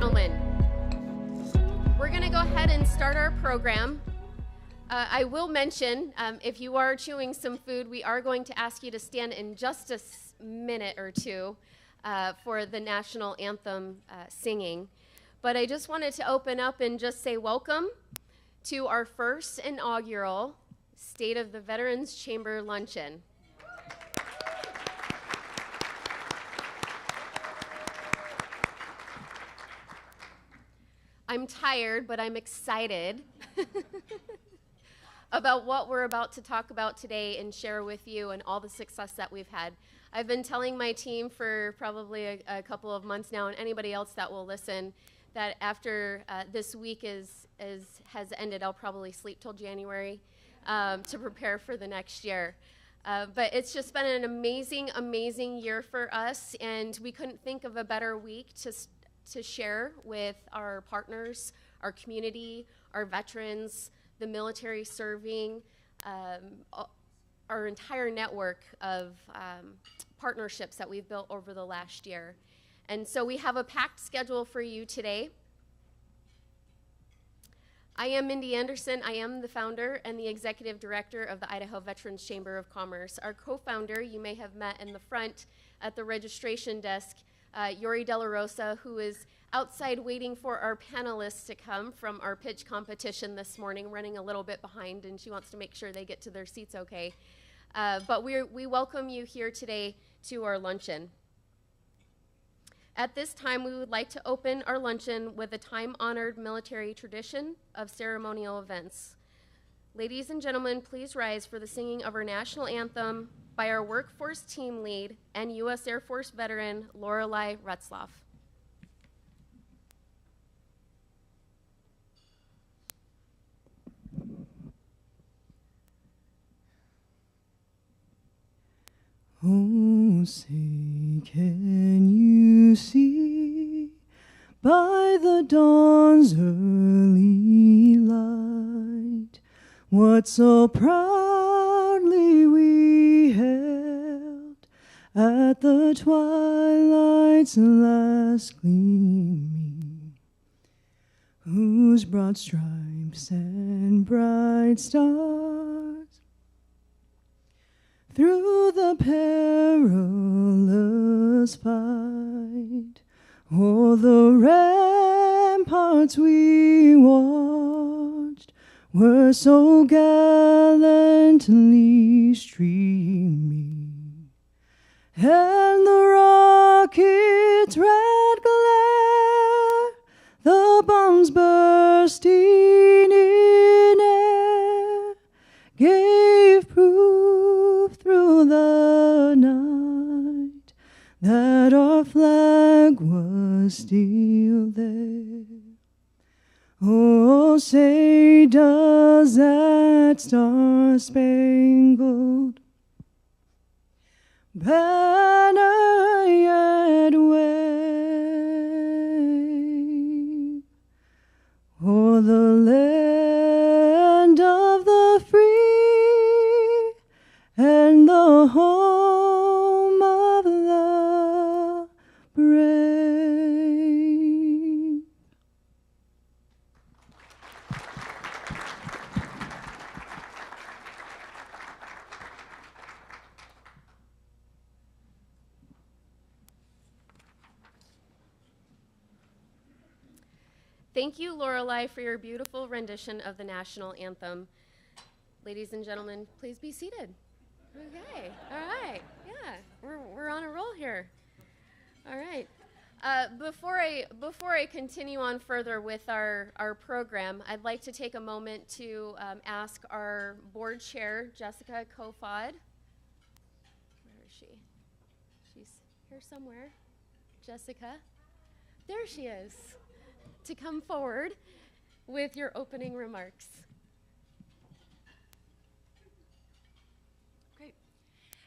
gentlemen, we're going to go ahead and start our program. I will mention, if you are chewing some food, we are going to ask you to stand in just a minute or two for the national anthem singing. But I just wanted to open up and just say welcome to our first inaugural State of the Veterans Chamber Luncheon. I'm tired, but I'm excited about what we're about to talk about today and share with you and all the success that we've had. I've been telling my team for probably a couple of months now, and anybody else that will listen, that after this week has ended, I'll probably sleep till January to prepare for the next year. But it's just been an amazing, amazing year for us, and we couldn't think of a better week to share with our partners, our community, our veterans, the military serving, our entire network of partnerships that we've built over the last year. And so we have a packed schedule for you today. I am Mindy Anderson. I am the founder and the executive director of the Idaho Veterans Chamber of Commerce. Our co-founder, you may have met in the front at the registration desk, Yori De La Rosa, who is outside waiting for our panelists to come from our pitch competition this morning, running a little bit behind, and she wants to make sure they get to their seats okay. But we welcome you here today to our luncheon. At this time, we would like to open our luncheon with a time-honored military tradition of ceremonial events. Ladies and gentlemen, please rise for the singing of our national anthem by our workforce team lead and U.S. Air Force veteran, Lorelei Retzloff. Oh, say, can you see by the dawn's early light what so proudly we held at the twilight's last gleaming, whose broad stripes and bright stars through the perilous fight o'er the ramparts we watched were so gallantly streaming, and the rocket's red glare, the bombs bursting in air, gave proof through the night that our flag was still there. Oh, say, does that star-spangled banner yet wave o'er the land of the free and the home of the brave? Thank you, Lorelei, for your beautiful rendition of the national anthem. Ladies and gentlemen, please be seated. Okay, all right, yeah, we're on a roll here. All right. Before I continue on further with our program, I'd like to take a moment to ask our board chair, Jessica Kofod. Where is she? She's here somewhere. Jessica, there she is, to come forward with your opening remarks.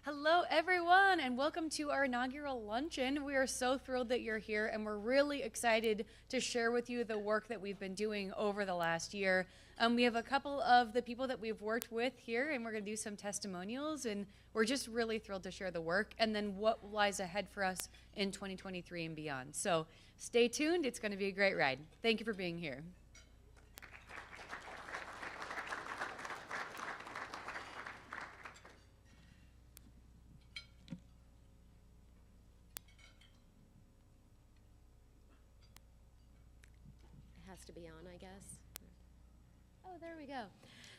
Hello, everyone, and welcome to our inaugural luncheon. We are so thrilled that you're here, and we're really excited to share with you the work that we've been doing over the last year. We have a couple of the people that we've worked with here, and we're going to do some testimonials, and we're just really thrilled to share the work and then what lies ahead for us in 2023 and beyond. So Stay tuned. It's going to be a great ride. Thank you for being here. To be on, I guess. Oh, there we go.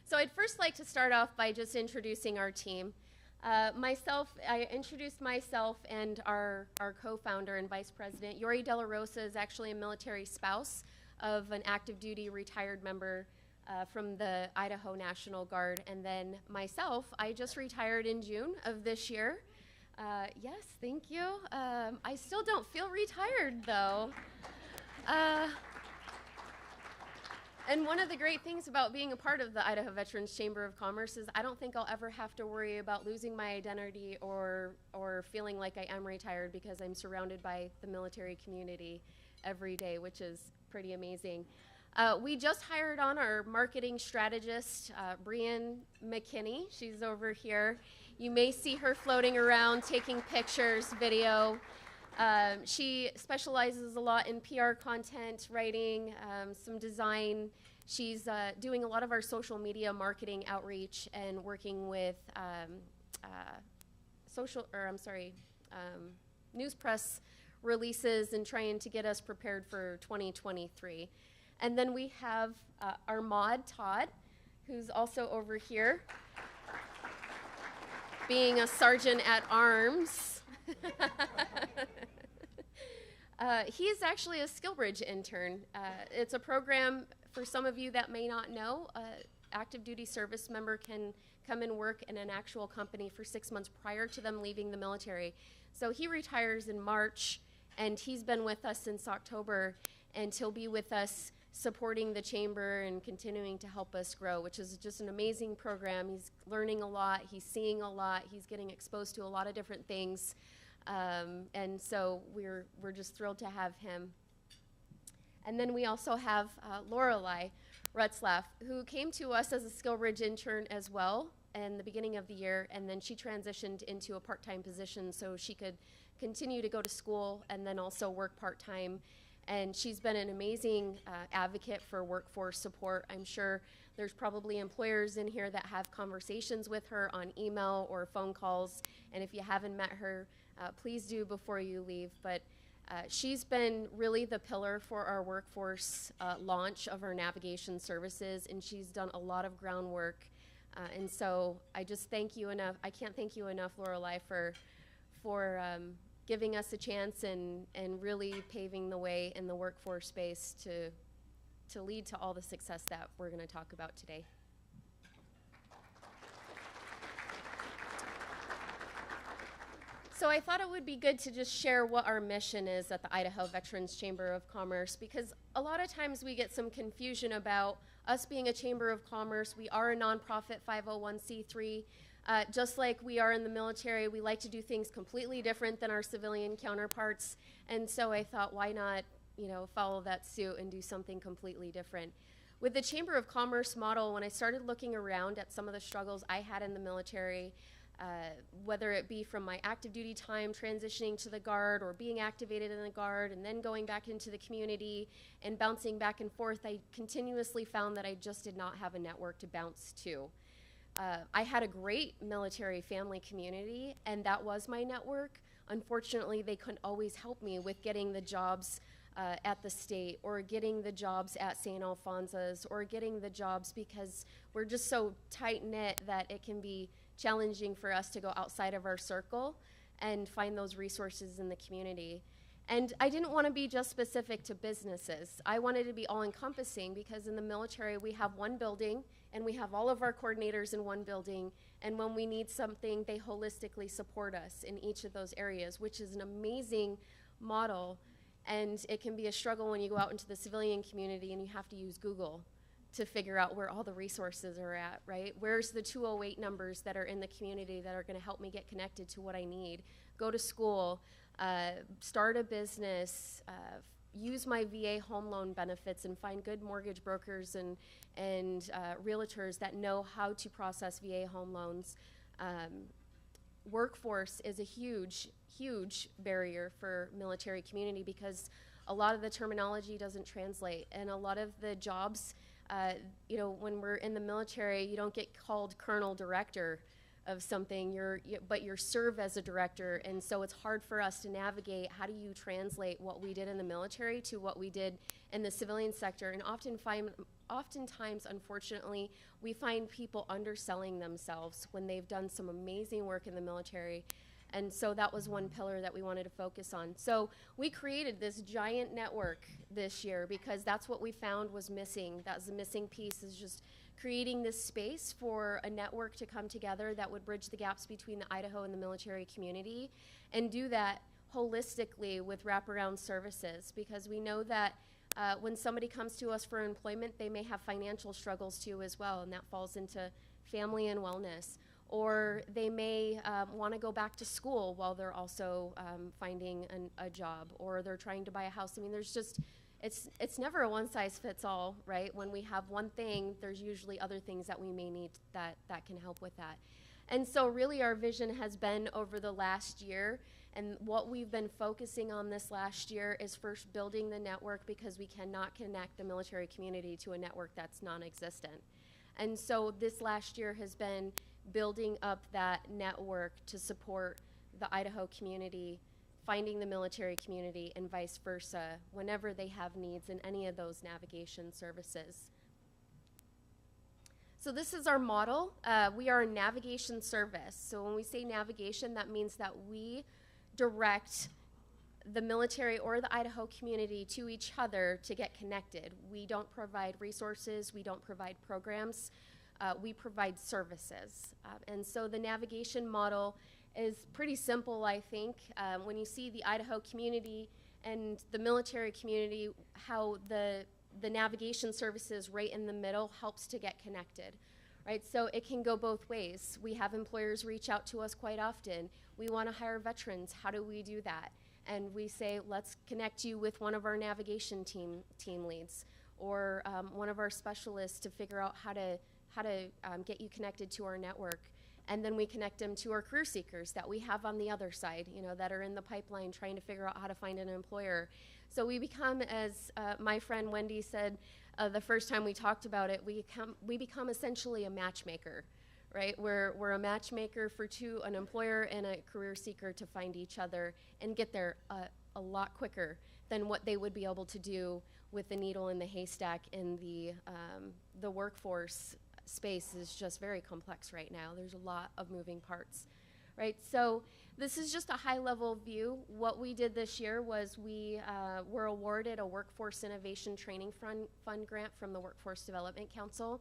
So I'd first like to start off by just introducing our team. I introduced myself and our co-founder and vice president. Yori De La Rosa is actually a military spouse of an active duty retired member from the Idaho National Guard. And then myself, I just retired in June of this year. Yes, thank you. I still don't feel retired though. And one of the great things about being a part of the Idaho Veterans Chamber of Commerce is I don't think I'll ever have to worry about losing my identity or feeling like I am retired, because I'm surrounded by the military community every day, which is pretty amazing. We just hired on our marketing strategist, Brian McKinney. She's over here. You may see her floating around, taking pictures, video. She specializes a lot in PR content, writing, some design. She's doing a lot of our social media marketing outreach and working with news press releases and trying to get us prepared for 2023. And then we have our mod, Todd, who's also over here, being a sergeant at arms. He's actually a SkillBridge intern. It's a program, for some of you that may not know, active duty service member can come and work in an actual company for 6 months prior to them leaving the military. So he retires in March, and he's been with us since October, and he'll be with us supporting the chamber and continuing to help us grow, which is just an amazing program. He's learning a lot, he's seeing a lot, he's getting exposed to a lot of different things. And so we're just thrilled to have him. And then we also have Lorelei Rutzlaff, who came to us as a SkillBridge intern as well in the beginning of the year, and then she transitioned into a part-time position so she could continue to go to school and then also work part-time. And she's been an amazing advocate for workforce support. I'm sure there's probably employers in here that have conversations with her on email or phone calls, and if you haven't met her, please do before you leave. But she's been really the pillar for our workforce launch of our navigation services, and she's done a lot of groundwork. And so I just thank you enough. I can't thank you enough, Lorelei, for giving us a chance and really paving the way in the workforce space to lead to all the success that we're going to talk about today. So I thought it would be good to just share what our mission is at the Idaho Veterans Chamber of Commerce, because a lot of times we get some confusion about us being a Chamber of Commerce. We are a nonprofit 501c3. Just like we are in the military, we like to do things completely different than our civilian counterparts. And so I thought, why not, follow that suit and do something completely different? With the Chamber of Commerce model, when I started looking around at some of the struggles I had in the military, whether it be from my active duty time transitioning to the Guard or being activated in the Guard and then going back into the community and bouncing back and forth, I continuously found that I just did not have a network to bounce to. I had a great military family community, and that was my network. Unfortunately, they couldn't always help me with getting the jobs at the state or getting the jobs at St. Alphonsus or getting the jobs, because we're just so tight-knit that it can be challenging for us to go outside of our circle and find those resources in the community. And I didn't want to be just specific to businesses. I wanted to be all-encompassing, because in the military we have one building and we have all of our coordinators in one building, and when we need something, they holistically support us in each of those areas, which is an amazing model. And it can be a struggle when you go out into the civilian community and you have to use Google to figure out where all the resources are at, right? Where's the 208 numbers that are in the community that are going to help me get connected to what I need? Go to school, start a business, use my VA home loan benefits, and find good mortgage brokers and realtors that know how to process VA home loans. Workforce is a huge barrier for military community, because a lot of the terminology doesn't translate, and a lot of the jobs, when we're in the military, you don't get called colonel director of something, but you're served as a director, and so it's hard for us to navigate how do you translate what we did in the military to what we did in the civilian sector. And oftentimes, unfortunately, we find people underselling themselves when they've done some amazing work in the military. And so that was one pillar that we wanted to focus on. So we created this giant network this year because that's what we found was missing. That was the missing piece, is just creating this space for a network to come together that would bridge the gaps between the Idaho and the military community, and do that holistically with wraparound services, because we know that when somebody comes to us for employment, they may have financial struggles too as well, and that falls into family and wellness. Or they may want to go back to school while they're also finding a job, or they're trying to buy a house. I mean, there's just, it's never a one-size-fits-all, right? When we have one thing, there's usually other things that we may need that can help with that. And so really our vision has been over the last year, and what we've been focusing on this last year is first building the network, because we cannot connect the military community to a network that's non-existent. And so this last year has been building up that network to support the Idaho community, finding the military community, and vice versa, whenever they have needs in any of those navigation services. So this is our model. We are a navigation service. So when we say navigation, that means that we direct the military or the Idaho community to each other to get connected. We don't provide resources, we don't provide programs, we provide services. And so the navigation model is pretty simple, I think. When you see the Idaho community and the military community, how the navigation services right in the middle helps to get connected, right? So it can go both ways. We have employers reach out to us quite often. We want to hire veterans. How do we do that? And we say, let's connect you with one of our navigation team leads, or one of our specialists to figure out how to get you connected to our network. And then we connect them to our career seekers that we have on the other side, that are in the pipeline trying to figure out how to find an employer. So we become, as my friend Wendy said the first time we talked about it, we become essentially a matchmaker, right? We're a matchmaker for an employer and a career seeker to find each other and get there a lot quicker than what they would be able to do with the needle in the haystack. In the workforce space is just very complex right now. There's a lot of moving parts, right? So this is just a high-level view. What we did this year was we were awarded a Workforce Innovation Training Fund grant from the Workforce Development Council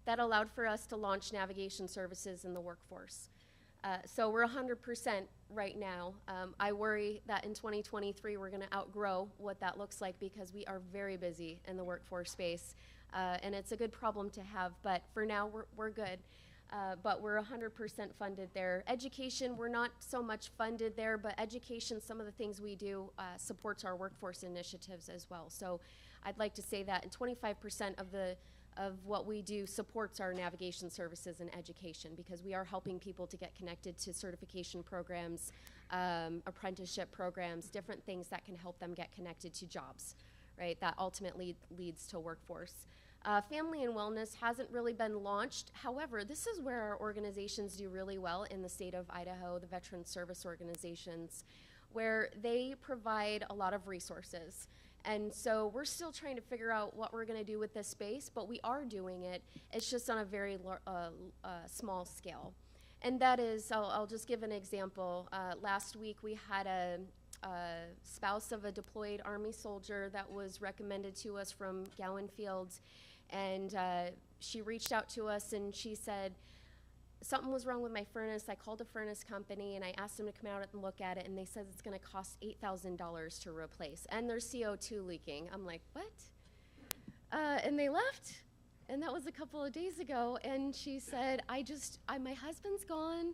that allowed for us to launch navigation services in the workforce. So we're 100% right now. I worry that in 2023 we're going to outgrow what that looks like, because we are very busy in the workforce space. And it's a good problem to have, but for now we're good. But we're 100% funded there. Education, we're not so much funded there, but education, some of the things we do supports our workforce initiatives as well. So I'd like to say that 25% of what we do supports our navigation services and education, because we are helping people to get connected to certification programs, apprenticeship programs, different things that can help them get connected to jobs, right? That ultimately leads to workforce. Family and wellness hasn't really been launched. However, this is where our organizations do really well in the state of Idaho, the veteran service organizations, where they provide a lot of resources. And so we're still trying to figure out what we're going to do with this space, but we are doing it. It's just on a very small scale. And that is, I'll just give an example. Last week we had a spouse of a deployed Army soldier that was recommended to us from Gowan Fields, and she reached out to us and she said, something was wrong with my furnace. I called a furnace company and I asked them to come out and look at it, and they said it's going to cost $8,000 to replace, and there's CO2 leaking. I'm like, what? And they left, and that was a couple of days ago, and she said, my husband's gone.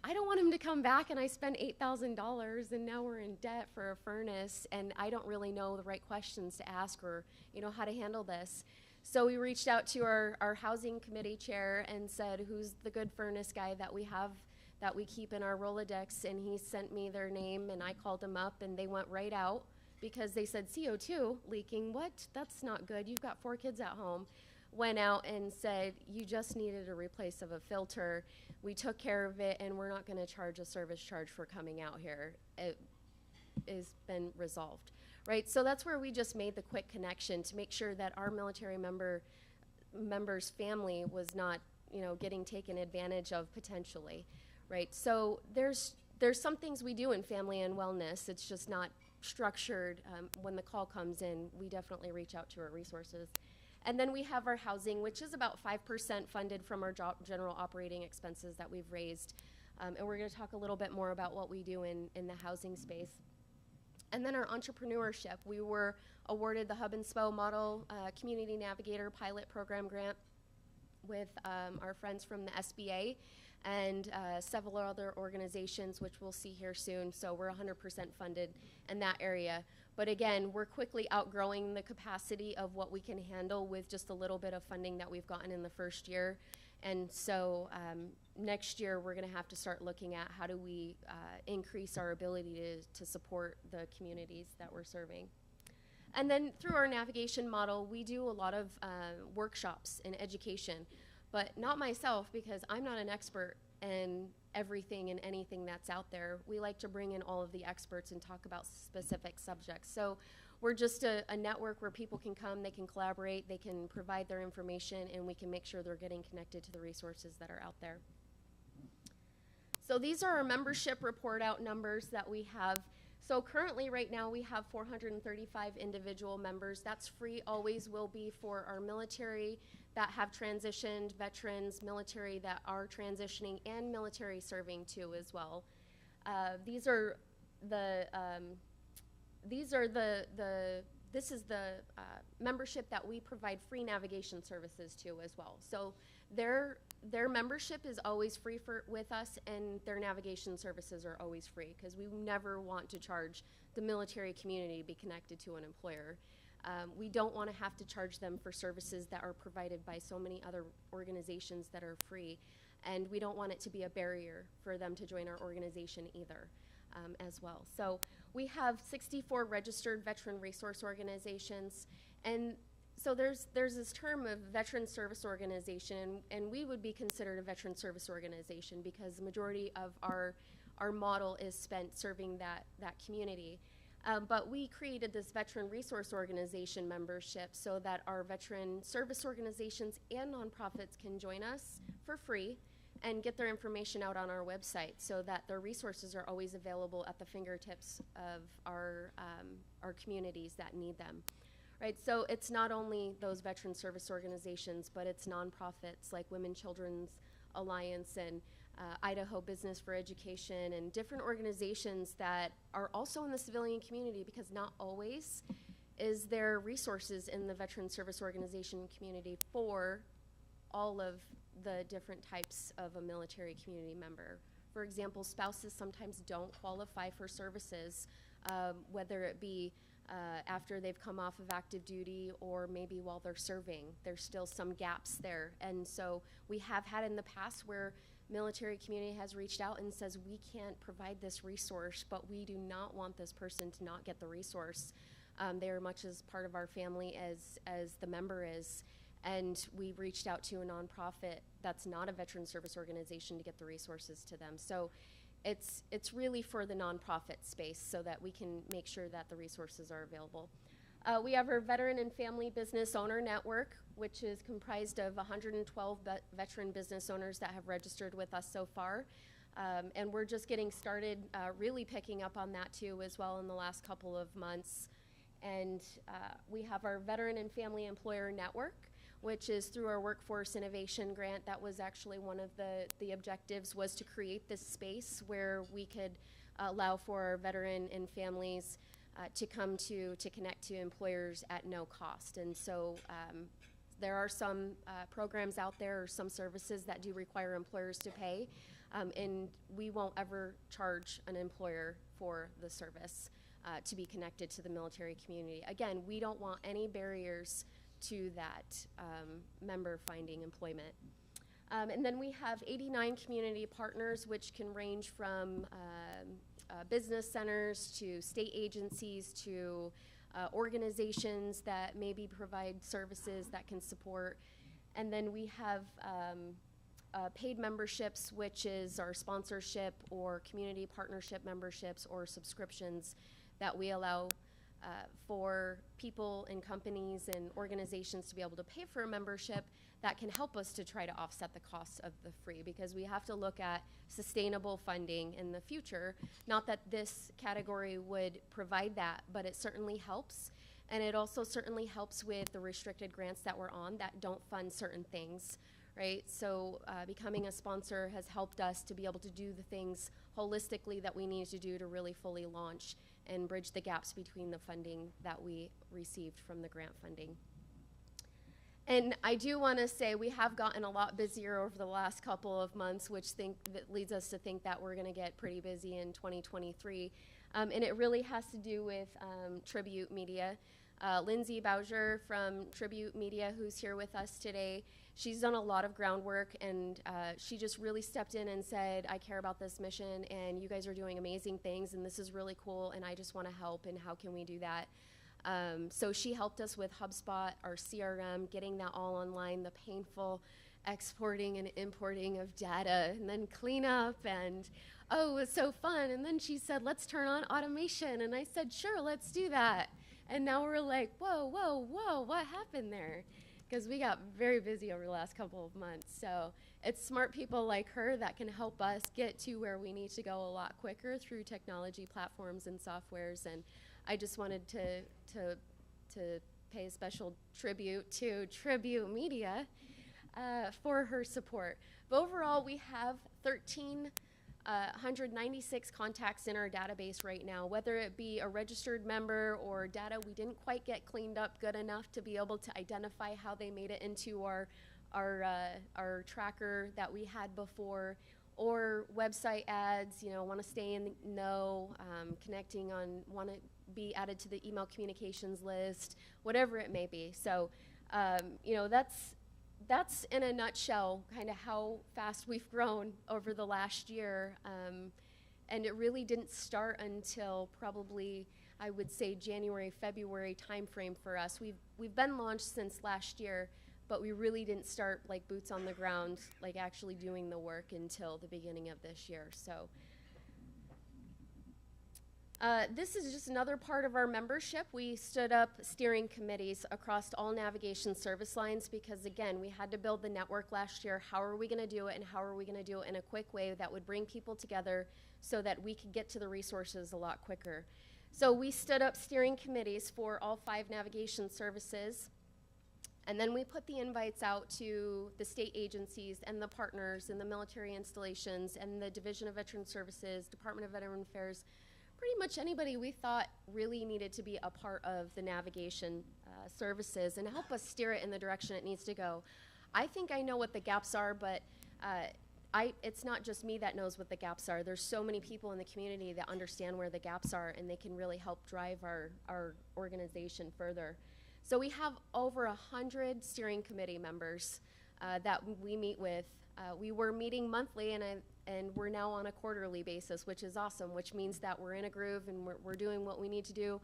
I don't want him to come back, and I spent $8,000, and now we're in debt for a furnace, and I don't really know the right questions to ask, or how to handle this. So we reached out to our housing committee chair and said, who's the good furnace guy that we have, that we keep in our Rolodex? And he sent me their name, and I called them up, and they went right out because they said CO2 leaking. What? That's not good. You've got 4 kids at home. Went out and said, you just needed a replace of a filter. We took care of it, and we're not going to charge a service charge for coming out here. It has been resolved, right? So that's where we just made the quick connection to make sure that our military member's family was not, getting taken advantage of potentially, right? So there's some things we do in family and wellness. It's just not structured. When the call comes in, we definitely reach out to our resources. And then we have our housing, which is about 5% funded from our general operating expenses that we've raised. And we're going to talk a little bit more about what we do in the housing space. And then our entrepreneurship. We were awarded the Hub and Spoke Model Community Navigator Pilot Program grant with our friends from the SBA and several other organizations, which we'll see here soon. So we're 100% funded in that area. But again, we're quickly outgrowing the capacity of what we can handle with just a little bit of funding that we've gotten in the first year. And so next year, we're going to have to start looking at how do we increase our ability to support the communities that we're serving. And then through our navigation model, we do a lot of workshops and education, but not myself, because I'm not an expert in everything and anything that's out there. We like to bring in all of the experts and talk about specific subjects. So we're just a network where people can come, they can collaborate, they can provide their information, and we can make sure they're getting connected to the resources that are out there. So these are our membership report out numbers that we have. So currently right now we have 435 individual members. That's free, always will be, for our military that have transitioned, veterans, military that are transitioning, and military serving too as well. This is the membership that we provide free navigation services to as well. So their membership is always free with us, and their navigation services are always free, because we never want to charge the military community to be connected to an employer. We don't want to have to charge them for services that are provided by so many other organizations that are free, and we don't want it to be a barrier for them to join our organization either. As well. So we have 64 registered veteran resource organizations, and so there's this term of veteran service organization, and we would be considered a veteran service organization because the majority of our model is spent serving that community. But we created this veteran resource organization membership so that our veteran service organizations and nonprofits can join us for free and get their information out on our website, so that their resources are always available at the fingertips of our communities that need them, right? So it's not only those veteran service organizations, but it's nonprofits like Women Children's Alliance and Idaho Business for Education, and different organizations that are also in the civilian community, because not always is there resources in the veteran service organization community for all of the different types of a military community member. For example, spouses sometimes don't qualify for services, whether it be after they've come off of active duty or maybe while they're serving. There's still some gaps there. And so we have had in the past where military community has reached out and says, we can't provide this resource, but we do not want this person to not get the resource. They are much as part of our family as the member is. And we reached out to a nonprofit that's not a veteran service organization to get the resources to them. So it's really for the nonprofit space, so that we can make sure that the resources are available. We have our Veteran and Family Business Owner Network, which is comprised of 112 veteran business owners that have registered with us so far. And we're just getting started, really picking up on that too as well in the last couple of months. And we have our Veteran and Family Employer Network, which is through our Workforce Innovation Grant. That was actually one of the objectives, was to create this space where we could allow for our veteran and families to come to connect to employers at no cost. And so there are some programs out there, or some services that do require employers to pay, and we won't ever charge an employer for the service to be connected to the military community. Again, we don't want any barriers to that member finding employment. And then we have 89 community partners, which can range from business centers, to state agencies, to organizations that maybe provide services that can support. And then we have paid memberships, which is our sponsorship or community partnership memberships or subscriptions that we allow for people and companies and organizations to be able to pay for a membership that can help us to try to offset the costs of the free, because we have to look at sustainable funding in the future. Not that this category would provide that, but it certainly helps. And it also certainly helps with the restricted grants that we're on that don't fund certain things, right? So becoming a sponsor has helped us to be able to do the things holistically that we need to do to really fully launch and bridge the gaps between the funding that we received from the grant funding. And I do want to say we have gotten a lot busier over the last couple of months, which that leads us to think that we're going to get pretty busy in 2023. And it really has to do with Tribute Media. Lindsay Bowser from Tribute Media, who's here with us today, she's done a lot of groundwork, and she just really stepped in and said, I care about this mission, and you guys are doing amazing things, and this is really cool, and I just want to help, and how can we do that? So she helped us with HubSpot, our CRM, getting that all online, the painful exporting and importing of data, and then cleanup, and oh, it was so fun. And then she said, let's turn on automation, and I said, sure, let's do that. And now we're like, whoa, whoa, whoa, what happened there? Because we got very busy over the last couple of months. So it's smart people like her that can help us get to where we need to go a lot quicker through technology platforms and softwares. And I just wanted to pay a special tribute to Tribute Media for her support. But overall, we have 1,396 contacts in our database right now, whether it be a registered member or data we didn't quite get cleaned up good enough to be able to identify how they made it into our tracker that we had before, or website ads, want to stay in the know, connecting on, want to be added to the email communications list, whatever it may be. So, that's in a nutshell kind of how fast we've grown over the last year. And it really didn't start until probably, I would say, January, February timeframe for us. We've been launched since last year, but we really didn't start like boots on the ground, like actually doing the work until the beginning of this year. So this is just another part of our membership. We stood up steering committees across all navigation service lines because, again, we had to build the network last year. How are we going to do it, and how are we going to do it in a quick way that would bring people together so that we could get to the resources a lot quicker? So we stood up steering committees for all 5 navigation services, and then we put the invites out to the state agencies and the partners and the military installations and the Division of Veteran Services, Department of Veteran Affairs, pretty much anybody we thought really needed to be a part of the navigation services and help us steer it in the direction it needs to go. I think I know what the gaps are, but it's not just me that knows what the gaps are. There's so many people in the community that understand where the gaps are, and they can really help drive our organization further. So we have over 100 steering committee members that we meet with. We were meeting monthly, and we're now on a quarterly basis, which is awesome, which means that we're in a groove and we're doing what we need to do.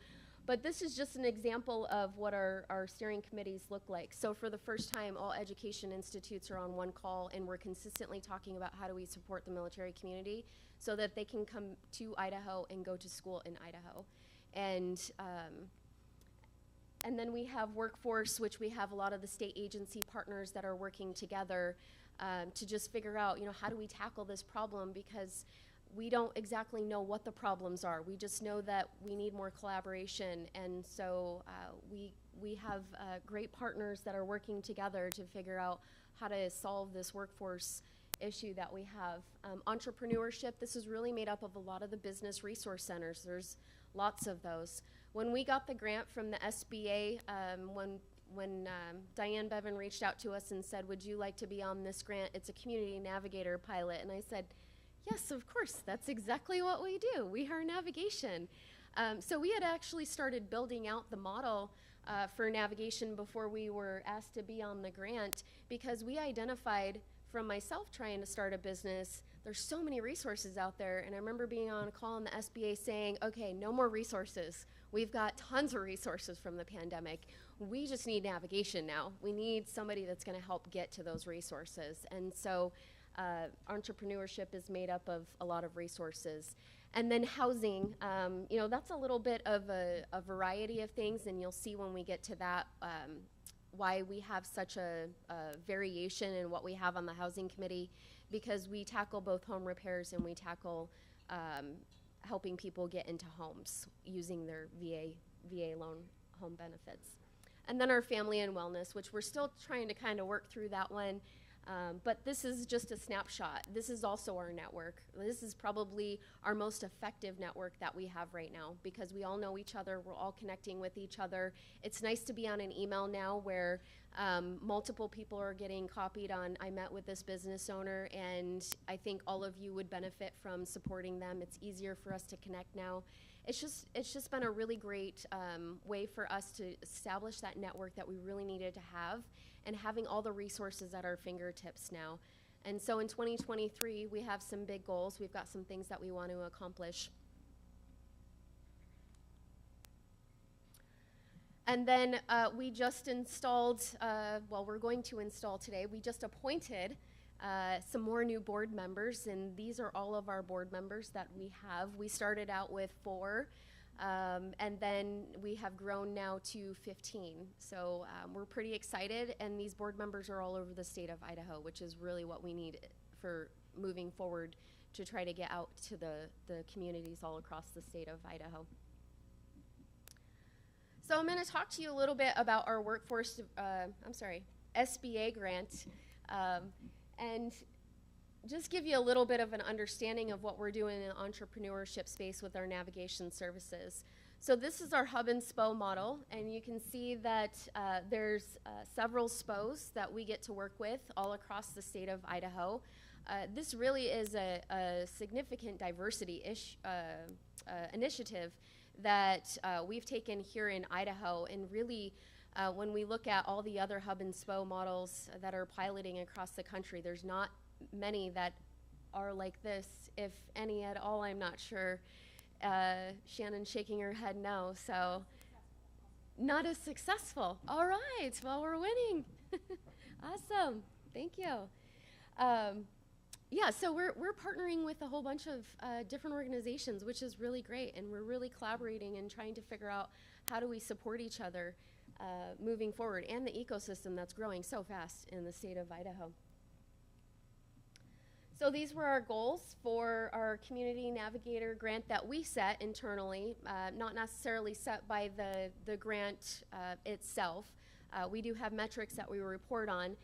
But this is just an example of what our steering committees look like. So for the first time, all education institutes are on one call, and we're consistently talking about how do we support the military community so that they can come to Idaho and go to school in Idaho. And then we have workforce, which we have a lot of the state agency partners that are working together to just figure out, how do we tackle this problem, because we don't exactly know what the problems are. We just know that we need more collaboration, and so we have great partners that are working together to figure out how to solve this workforce issue that we have. Entrepreneurship, this is really made up of a lot of the business resource centers. There's lots of those. When we got the grant from the SBA, when Diane Bevan reached out to us and said, would you like to be on this grant? It's a community navigator pilot. And I said, yes, of course, that's exactly what we do. We are navigation. So we had actually started building out the model for navigation before we were asked to be on the grant, because we identified, from myself trying to start a business, there's so many resources out there. And I remember being on a call in the SBA saying, okay, no more resources. We've got tons of resources from the pandemic. We just need navigation now. We need somebody that's going to help get to those resources. And so entrepreneurship is made up of a lot of resources. And then housing, that's a little bit of a variety of things, and you'll see when we get to that why we have such a variation in what we have on the housing committee, because we tackle both home repairs and we tackle helping people get into homes using their VA loan home benefits. And then our family and wellness, which we're still trying to kind of work through that one. But this is just a snapshot. This is also our network. This is probably our most effective network that we have right now, because we all know each other. We're all connecting with each other. It's nice to be on an email now where multiple people are getting copied on, I met with this business owner, and I think all of you would benefit from supporting them. It's easier for us to connect now. It's just been a really great way for us to establish that network that we really needed to have, and having all the resources at our fingertips now. And so in 2023, we have some big goals. We've got some things that we want to accomplish. And then we just installed, we're going to install today, we just appointed some more new board members, and these are all of our board members that we have. We started out with 4, and then we have grown now to 15. So we're pretty excited, and these board members are all over the state of Idaho, which is really what we need for moving forward to try to get out to the communities all across the state of Idaho. So I'm going to talk to you a little bit about our workforce, SBA grant. And just give you a little bit of an understanding of what we're doing in the entrepreneurship space with our navigation services. So this is our hub and SPO model, and you can see that there's several SPOs that we get to work with all across the state of Idaho. This really is a significant diversity initiative that we've taken here in Idaho, and really when we look at all the other hub and SPO models that are piloting across the country, there's not many that are like this, if any at all. I'm not sure. Shannon's shaking her head no, so not as successful. All right, well, we're winning. Awesome, thank you. Yeah, so we're partnering with a whole bunch of different organizations, which is really great, and we're really collaborating and trying to figure out how do we support each other moving forward, and the ecosystem that's growing so fast in the state of Idaho. So these were our goals for our Community Navigator grant that we set internally, not necessarily set by the grant itself. We do have metrics that we report on,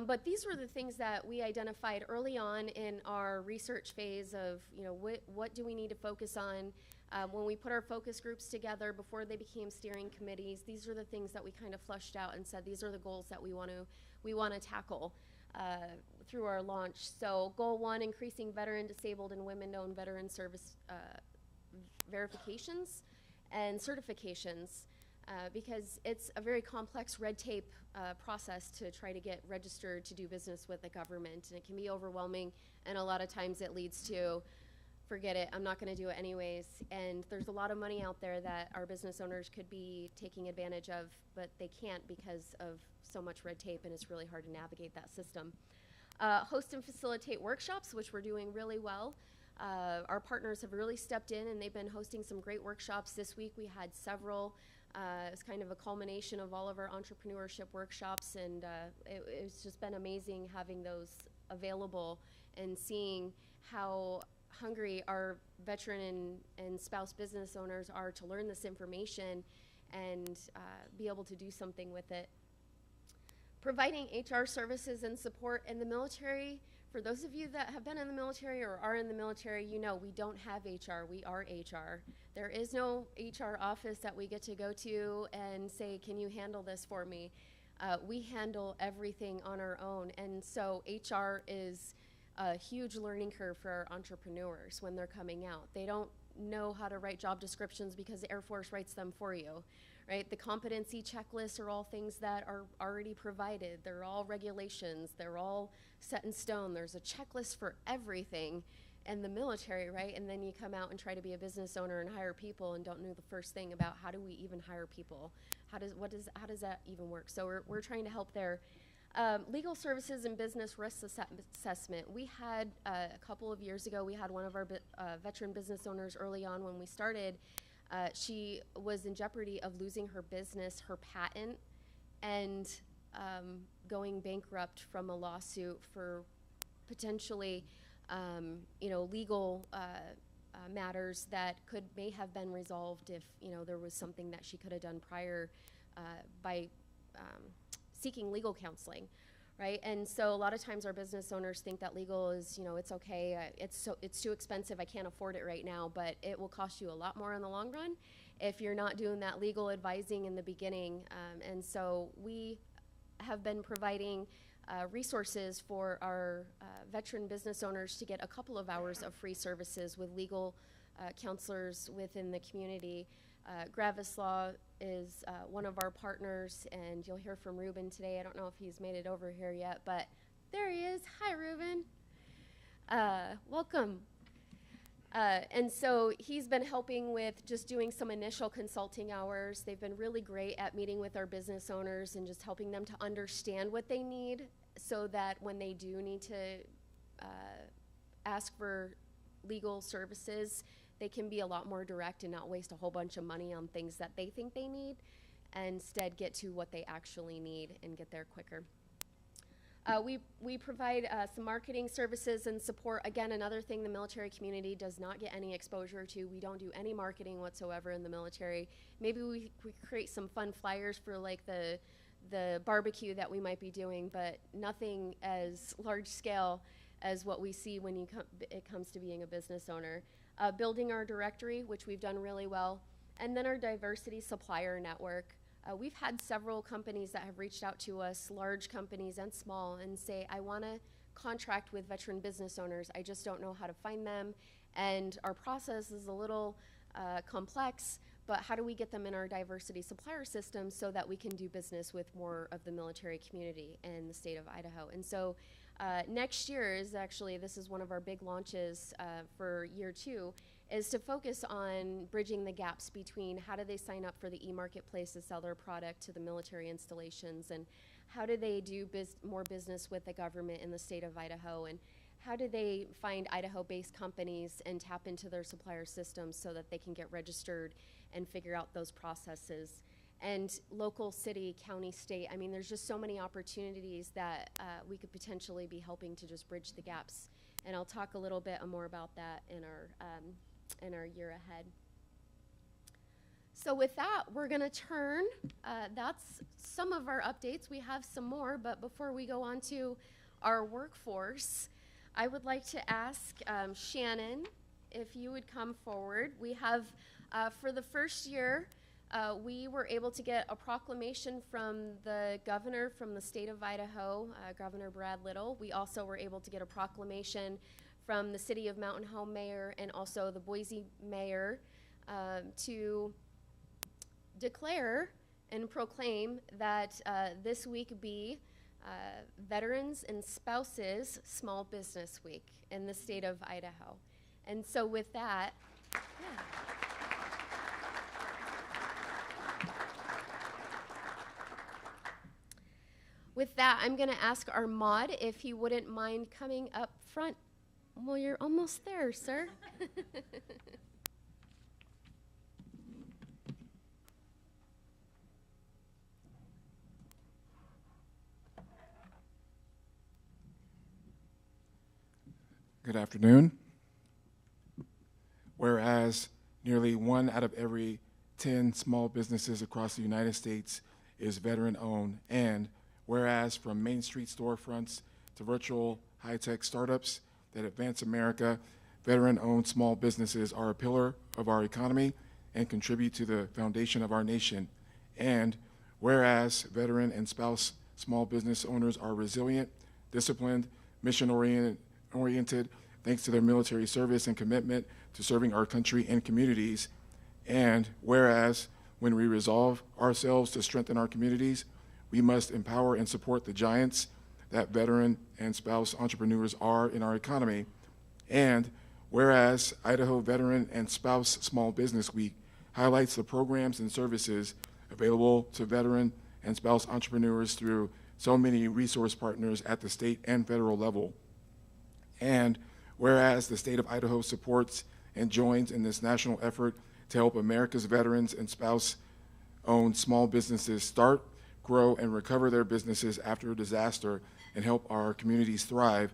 but these were the things that we identified early on in our research phase of, what do we need to focus on. When we put our focus groups together before they became steering committees, these are the things that we kind of flushed out and said these are the goals that we want to tackle through our launch. So goal 1, increasing veteran, disabled, and women-owned veteran service verifications and certifications, because it's a very complex red tape process to try to get registered to do business with the government, and it can be overwhelming, and a lot of times it leads to, forget it, I'm not going to do it anyways. And there's a lot of money out there that our business owners could be taking advantage of, but they can't because of so much red tape, and it's really hard to navigate that system. Host and facilitate workshops, which we're doing really well. Our partners have really stepped in, and they've been hosting some great workshops. This week we had several. It's kind of a culmination of all of our entrepreneurship workshops, and it's just been amazing having those available and seeing how hungry our veteran and spouse business owners are to learn this information and be able to do something with it. Providing HR services and support in the military. For those of you that have been in the military or are in the military, we don't have HR, we are HR. There is no HR office that we get to go to and say, can you handle this for me? We handle everything on our own, and so HR is a huge learning curve for our entrepreneurs when they're coming out. They don't know how to write job descriptions because the Air Force writes them for you, right? The competency checklists are all things that are already provided. They're all regulations. They're all set in stone. There's a checklist for everything in the military, right? And then you come out and try to be a business owner and hire people and don't know the first thing about how do we even hire people? How does that even work? So we're trying to help there. Legal services and business risk assessment. We had a couple of years ago, we had one of our veteran business owners early on when we started. She was in jeopardy of losing her business, her patent, and going bankrupt from a lawsuit for potentially, legal matters that may have been resolved if there was something that she could have done prior by seeking legal counseling, right? And so a lot of times our business owners think that legal is, it's okay, it's too expensive, I can't afford it right now, but it will cost you a lot more in the long run if you're not doing that legal advising in the beginning. And so we have been providing resources for our veteran business owners to get a couple of hours of free services with legal counselors within the community. Gravis Law is one of our partners, and you'll hear from Ruben today. I don't know if he's made it over here yet, but there he is. Hi, Ruben. Welcome. And so he's been helping with just doing some initial consulting hours. They've been really great at meeting with our business owners and just helping them to understand what they need so that when they do need to ask for legal services, they can be a lot more direct and not waste a whole bunch of money on things that they think they need, and instead get to what they actually need and get there quicker. We provide some marketing services and support. Again, another thing the military community does not get any exposure to. We don't do any marketing whatsoever in the military. Maybe we create some fun flyers for like the barbecue that we might be doing, but nothing as large scale as what we see when it comes to being a business owner. Building our directory, which we've done really well, and then our diversity supplier network. We've had several companies that have reached out to us, large companies and small, and say, I want to contract with veteran business owners. I just don't know how to find them, and our process is a little complex, but how do we get them in our diversity supplier system so that we can do business with more of the military community in the state of Idaho? And so next year is actually, this is one of our big launches for year 2, is to focus on bridging the gaps between how do they sign up for the e-marketplace to sell their product to the military installations, and how do they do more business with the government in the state of Idaho, and how do they find Idaho-based companies and tap into their supplier systems so that they can get registered and figure out those processes. And local, city, county, state, I mean, there's just so many opportunities that we could potentially be helping to just bridge the gaps. And I'll talk a little bit more about that in our year ahead. So with that, we're gonna turn, that's some of our updates. We have some more, but before we go on to our workforce, I would like to ask Shannon if you would come forward. We have, for the first year, we were able to get a proclamation from the governor from the state of Idaho, Governor Brad Little. We also were able to get a proclamation from the city of Mountain Home mayor and also the Boise mayor to declare and proclaim that this week be Veterans and Spouses Small Business Week in the state of Idaho. And so with that, yeah. With that, I'm going to ask our mod if he wouldn't mind coming up front. Well, you're almost there, sir. Good afternoon. Whereas nearly 1 out of every 10 small businesses across the United States is veteran-owned, and whereas from Main Street storefronts to virtual high-tech startups that advance America, veteran-owned small businesses are a pillar of our economy and contribute to the foundation of our nation. And whereas veteran and spouse small business owners are resilient, disciplined, mission-oriented, thanks to their military service and commitment to serving our country and communities. And whereas when we resolve ourselves to strengthen our communities, we must empower and support the giants that veteran and spouse entrepreneurs are in our economy. And whereas Idaho Veteran and Spouse Small Business Week highlights the programs and services available to veteran and spouse entrepreneurs through so many resource partners at the state and federal level. And whereas the state of Idaho supports and joins in this national effort to help America's veterans and spouse-owned small businesses start, grow, and recover their businesses after a disaster and help our communities thrive,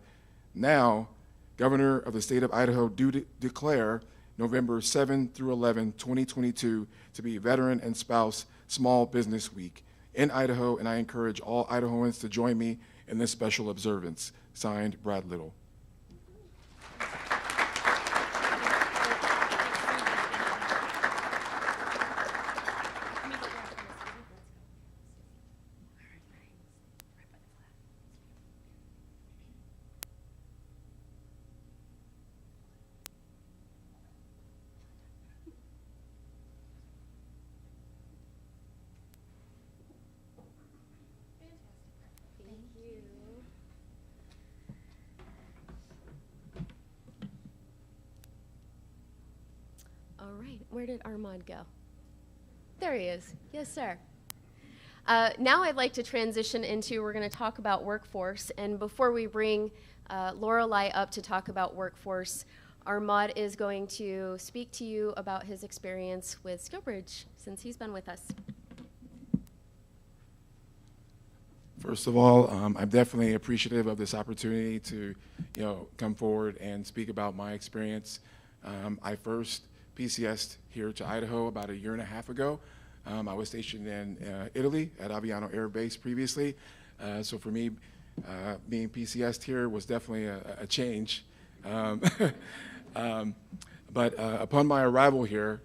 now, Governor of the State of Idaho do declare November 7 through 11, 2022 to be Veteran and Spouse Small Business Week in Idaho, and I encourage all Idahoans to join me in this special observance. Signed, Brad Little. All right, where did Armand go? There he is. Yes, sir. Now I'd like to transition into, we're going to talk about workforce. And before we bring Lorelei up to talk about workforce, Armand is going to speak to you about his experience with SkillBridge since he's been with us. First of all, I'm definitely appreciative of this opportunity to, come forward and speak about my experience. I first PCS'd here to Idaho about 1.5 years ago. I was stationed in Italy at Aviano Air Base previously. So for me, being PCS'd here was definitely a change. But upon my arrival here,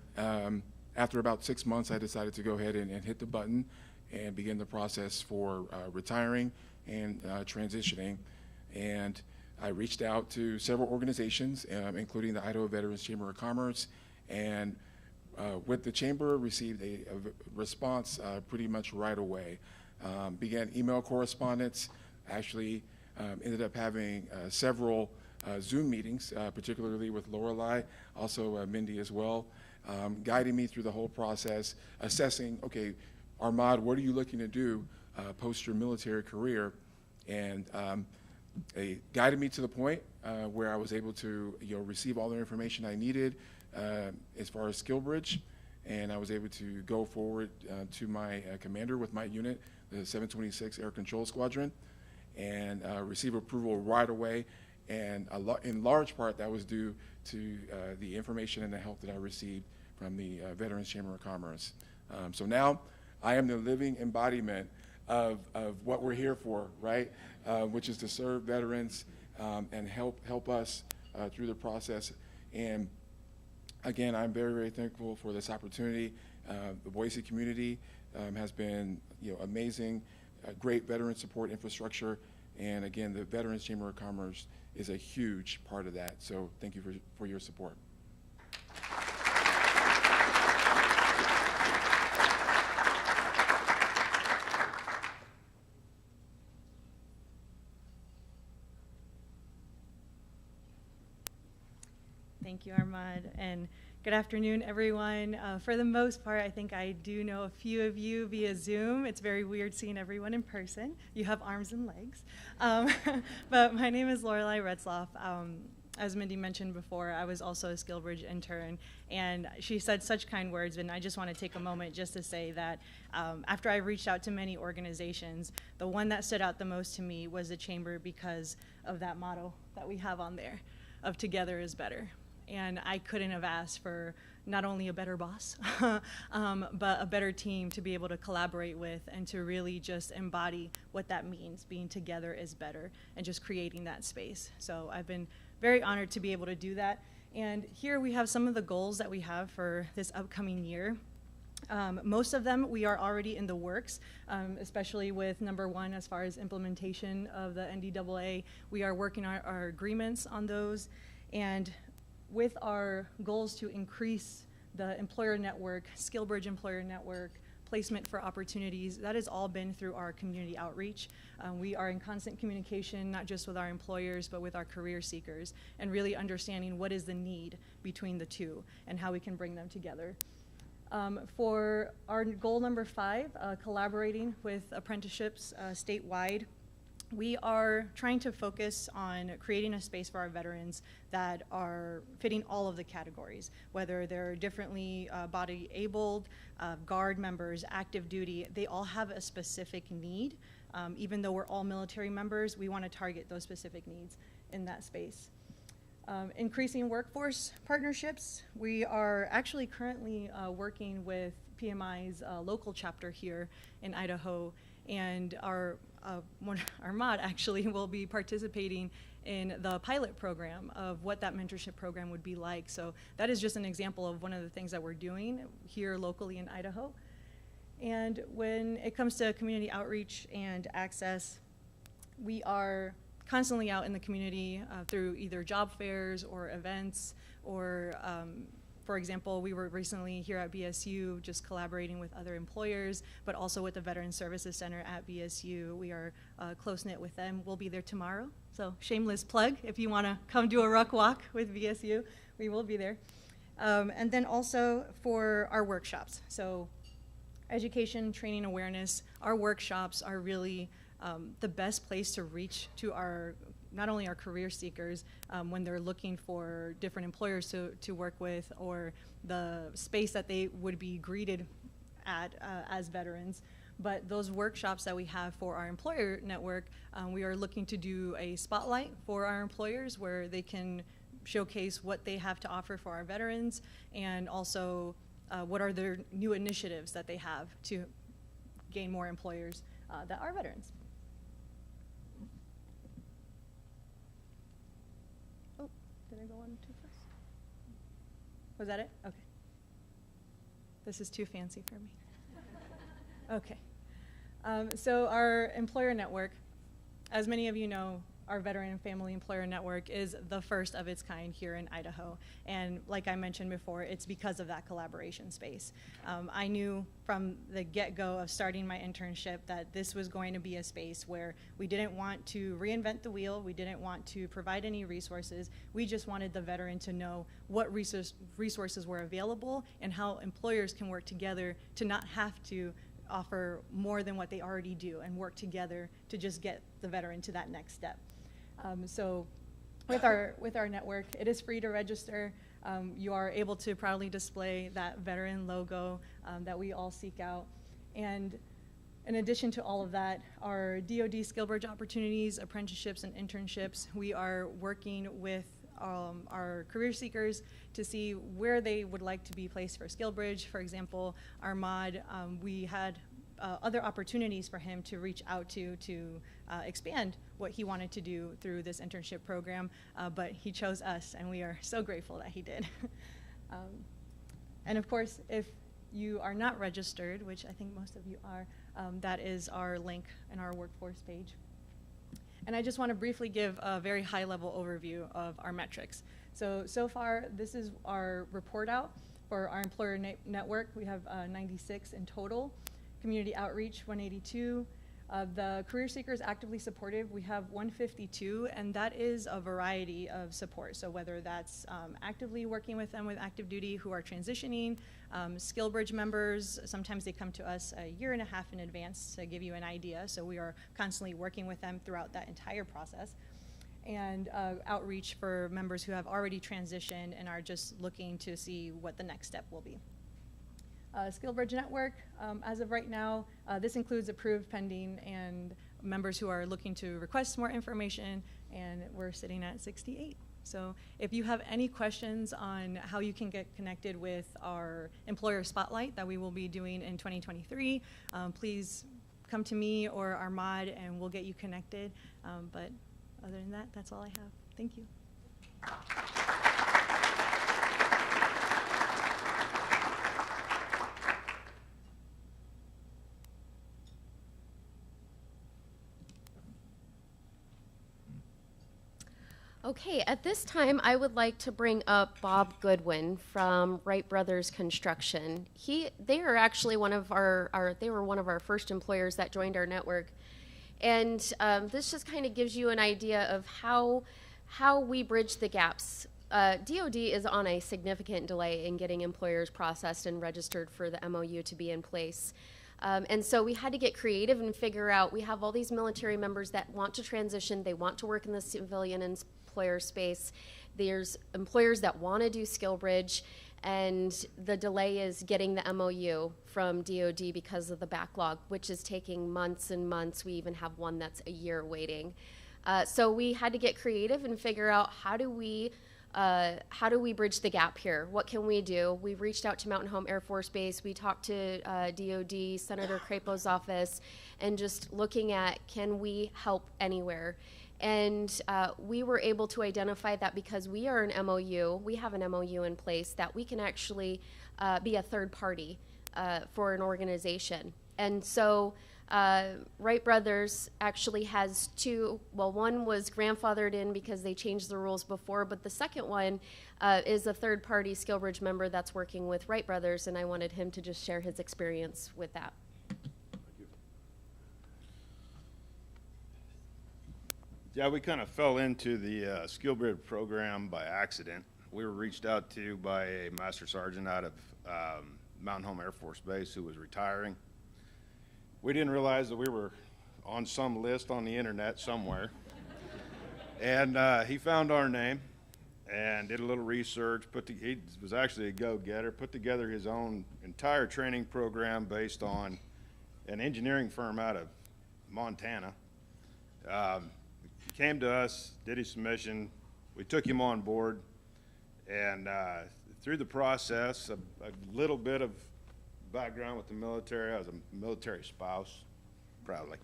after about 6 months, I decided to go ahead and hit the button and begin the process for retiring and transitioning. And I reached out to several organizations, including the Idaho Veterans Chamber of Commerce, and with the chamber, received a response pretty much right away. Began email correspondence, actually ended up having several Zoom meetings, particularly with Lorelei, also Mindy as well, guiding me through the whole process, assessing, okay, Armand, what are you looking to do post your military career? And they guided me to the point where I was able to receive all the information I needed as far as SkillBridge, and I was able to go forward to my commander with my unit, the 726 Air Control Squadron, and receive approval right away. And in large part, that was due to the information and the help that I received from the Veterans Chamber of Commerce. So now I am the living embodiment of what we're here for, right? Which is to serve veterans and help us through the process. And again, I'm very, very thankful for this opportunity. The Boise community has been amazing, great veteran support infrastructure. And again, the Veterans Chamber of Commerce is a huge part of that. So thank you for your support. Thank you, Armand, and good afternoon, everyone. For the most part, I think I do know a few of you via Zoom. It's very weird seeing everyone in person. You have arms and legs. But my name is Lorelei Retzloff. As Mindy mentioned before, I was also a SkillBridge intern, and she said such kind words, and I just want to take a moment just to say that after I reached out to many organizations, the one that stood out the most to me was the Chamber because of that motto that we have on there, of together is better. And I couldn't have asked for not only a better boss, but a better team to be able to collaborate with and to really just embody what that means, being together is better, and just creating that space. So I've been very honored to be able to do that. And here we have some of the goals that we have for this upcoming year. Most of them we are already in the works, especially with number 1 as far as implementation of the NDAA. We are working on our agreements on those. And with our goals to increase the employer network, SkillBridge employer network, placement for opportunities, that has all been through our community outreach. We are in constant communication, not just with our employers, but with our career seekers, and really understanding what is the need between the two and how we can bring them together. For our goal number 5, collaborating with apprenticeships statewide, we are trying to focus on creating a space for our veterans that are fitting all of the categories, whether they're differently body abled, guard members, active duty, they all have a specific need. Even though we're all military members, we want to target those specific needs in that space. Increasing workforce partnerships, we are actually currently working with PMI's local chapter here in Idaho, and our mod actually will be participating in the pilot program of what that mentorship program would be like. So that is just an example of one of the things that we're doing here locally in Idaho. And when it comes to community outreach and access, we are constantly out in the community through either job fairs or events, or for example, we were recently here at BSU just collaborating with other employers, but also with the Veteran Services Center at BSU. We are close-knit with them. We'll be there tomorrow, so shameless plug. If you want to come do a ruck walk with BSU, we will be there. And then also for our workshops. So education, training, awareness, our workshops are really the best place to reach to our, not only our career seekers when they're looking for different employers to work with, or the space that they would be greeted at as veterans, but those workshops that we have for our employer network, we are looking to do a spotlight for our employers where they can showcase what they have to offer for our veterans, and also what are their new initiatives that they have to gain more employers that are veterans. Oh, did I go on too fast? Was that it? Okay. This is too fancy for me. Okay. So our employer network, as many of you know, our Veteran and Family Employer Network is the first of its kind here in Idaho. And like I mentioned before, it's because of that collaboration space. I knew from the get-go of starting my internship that this was going to be a space where we didn't want to reinvent the wheel, we didn't want to provide any resources, we just wanted the veteran to know what resources were available and how employers can work together to not have to offer more than what they already do and work together to just get the veteran to that next step. So with our network, it is free to register. You are able to proudly display that veteran logo that we all seek out. And in addition to all of that, our DoD SkillBridge opportunities, apprenticeships, and internships, we are working with our career seekers to see where they would like to be placed for SkillBridge. For example, our mod, we had other opportunities for him to reach out to expand what he wanted to do through this internship program, but he chose us, and we are so grateful that he did. And of course, if you are not registered, which I think most of you are, that is our link in our workforce page. And I just want to briefly give a very high-level overview of our metrics. So far, this is our report out for our employer network. We have 96 in total. Community outreach, 182. The career seekers actively supported, we have 152, and that is a variety of support. So whether that's actively working with them with active duty who are transitioning, SkillBridge members, sometimes they come to us a year and a half in advance to give you an idea. So we are constantly working with them throughout that entire process. And outreach for members who have already transitioned and are just looking to see what the next step will be. SkillBridge Network, as of right now, this includes approved, pending, and members who are looking to request more information, and we're sitting at 68. So if you have any questions on how you can get connected with our employer spotlight that we will be doing in 2023, please come to me or our mod and we'll get you connected. But other than that, that's all I have. Thank you. Okay, at this time, I would like to bring up Bob Goodwin from Wright Brothers Construction. They are actually one of they were one of our first employers that joined our network, and this just kind of gives you an idea of how we bridge the gaps. DoD is on a significant delay in getting employers processed and registered for the MOU to be in place. And so we had to get creative and figure out, we have all these military members that want to transition, they want to work in the civilian employer space. There's employers that want to do skill bridge, and the delay is getting the MOU from DoD because of the backlog, which is taking months and months. We even have one that's a year waiting. So we had to get creative and figure out how do we bridge the gap here? What can we do? We've reached out to Mountain Home Air Force Base. We talked to DoD, Senator Crapo's office, and just looking at, can we help anywhere? And we were able to identify that because we are an MOU, we have an MOU in place that we can actually be a third party for an organization. And so Wright Brothers actually has two, well, one was grandfathered in because they changed the rules before, but the second one is a third party SkillBridge member that's working with Wright Brothers, and I wanted him to just share his experience with that. Yeah, we kind of fell into the SkillBridge program by accident. We were reached out to by a Master Sergeant out of Mountain Home Air Force Base who was retiring. We didn't realize that we were on some list on the internet somewhere. And he found our name and did a little research. He was actually a go-getter, put together his own entire training program based on an engineering firm out of Montana. He came to us, did his submission, we took him on board, and through the process, a little bit of background with the military. I was a military spouse, proudly.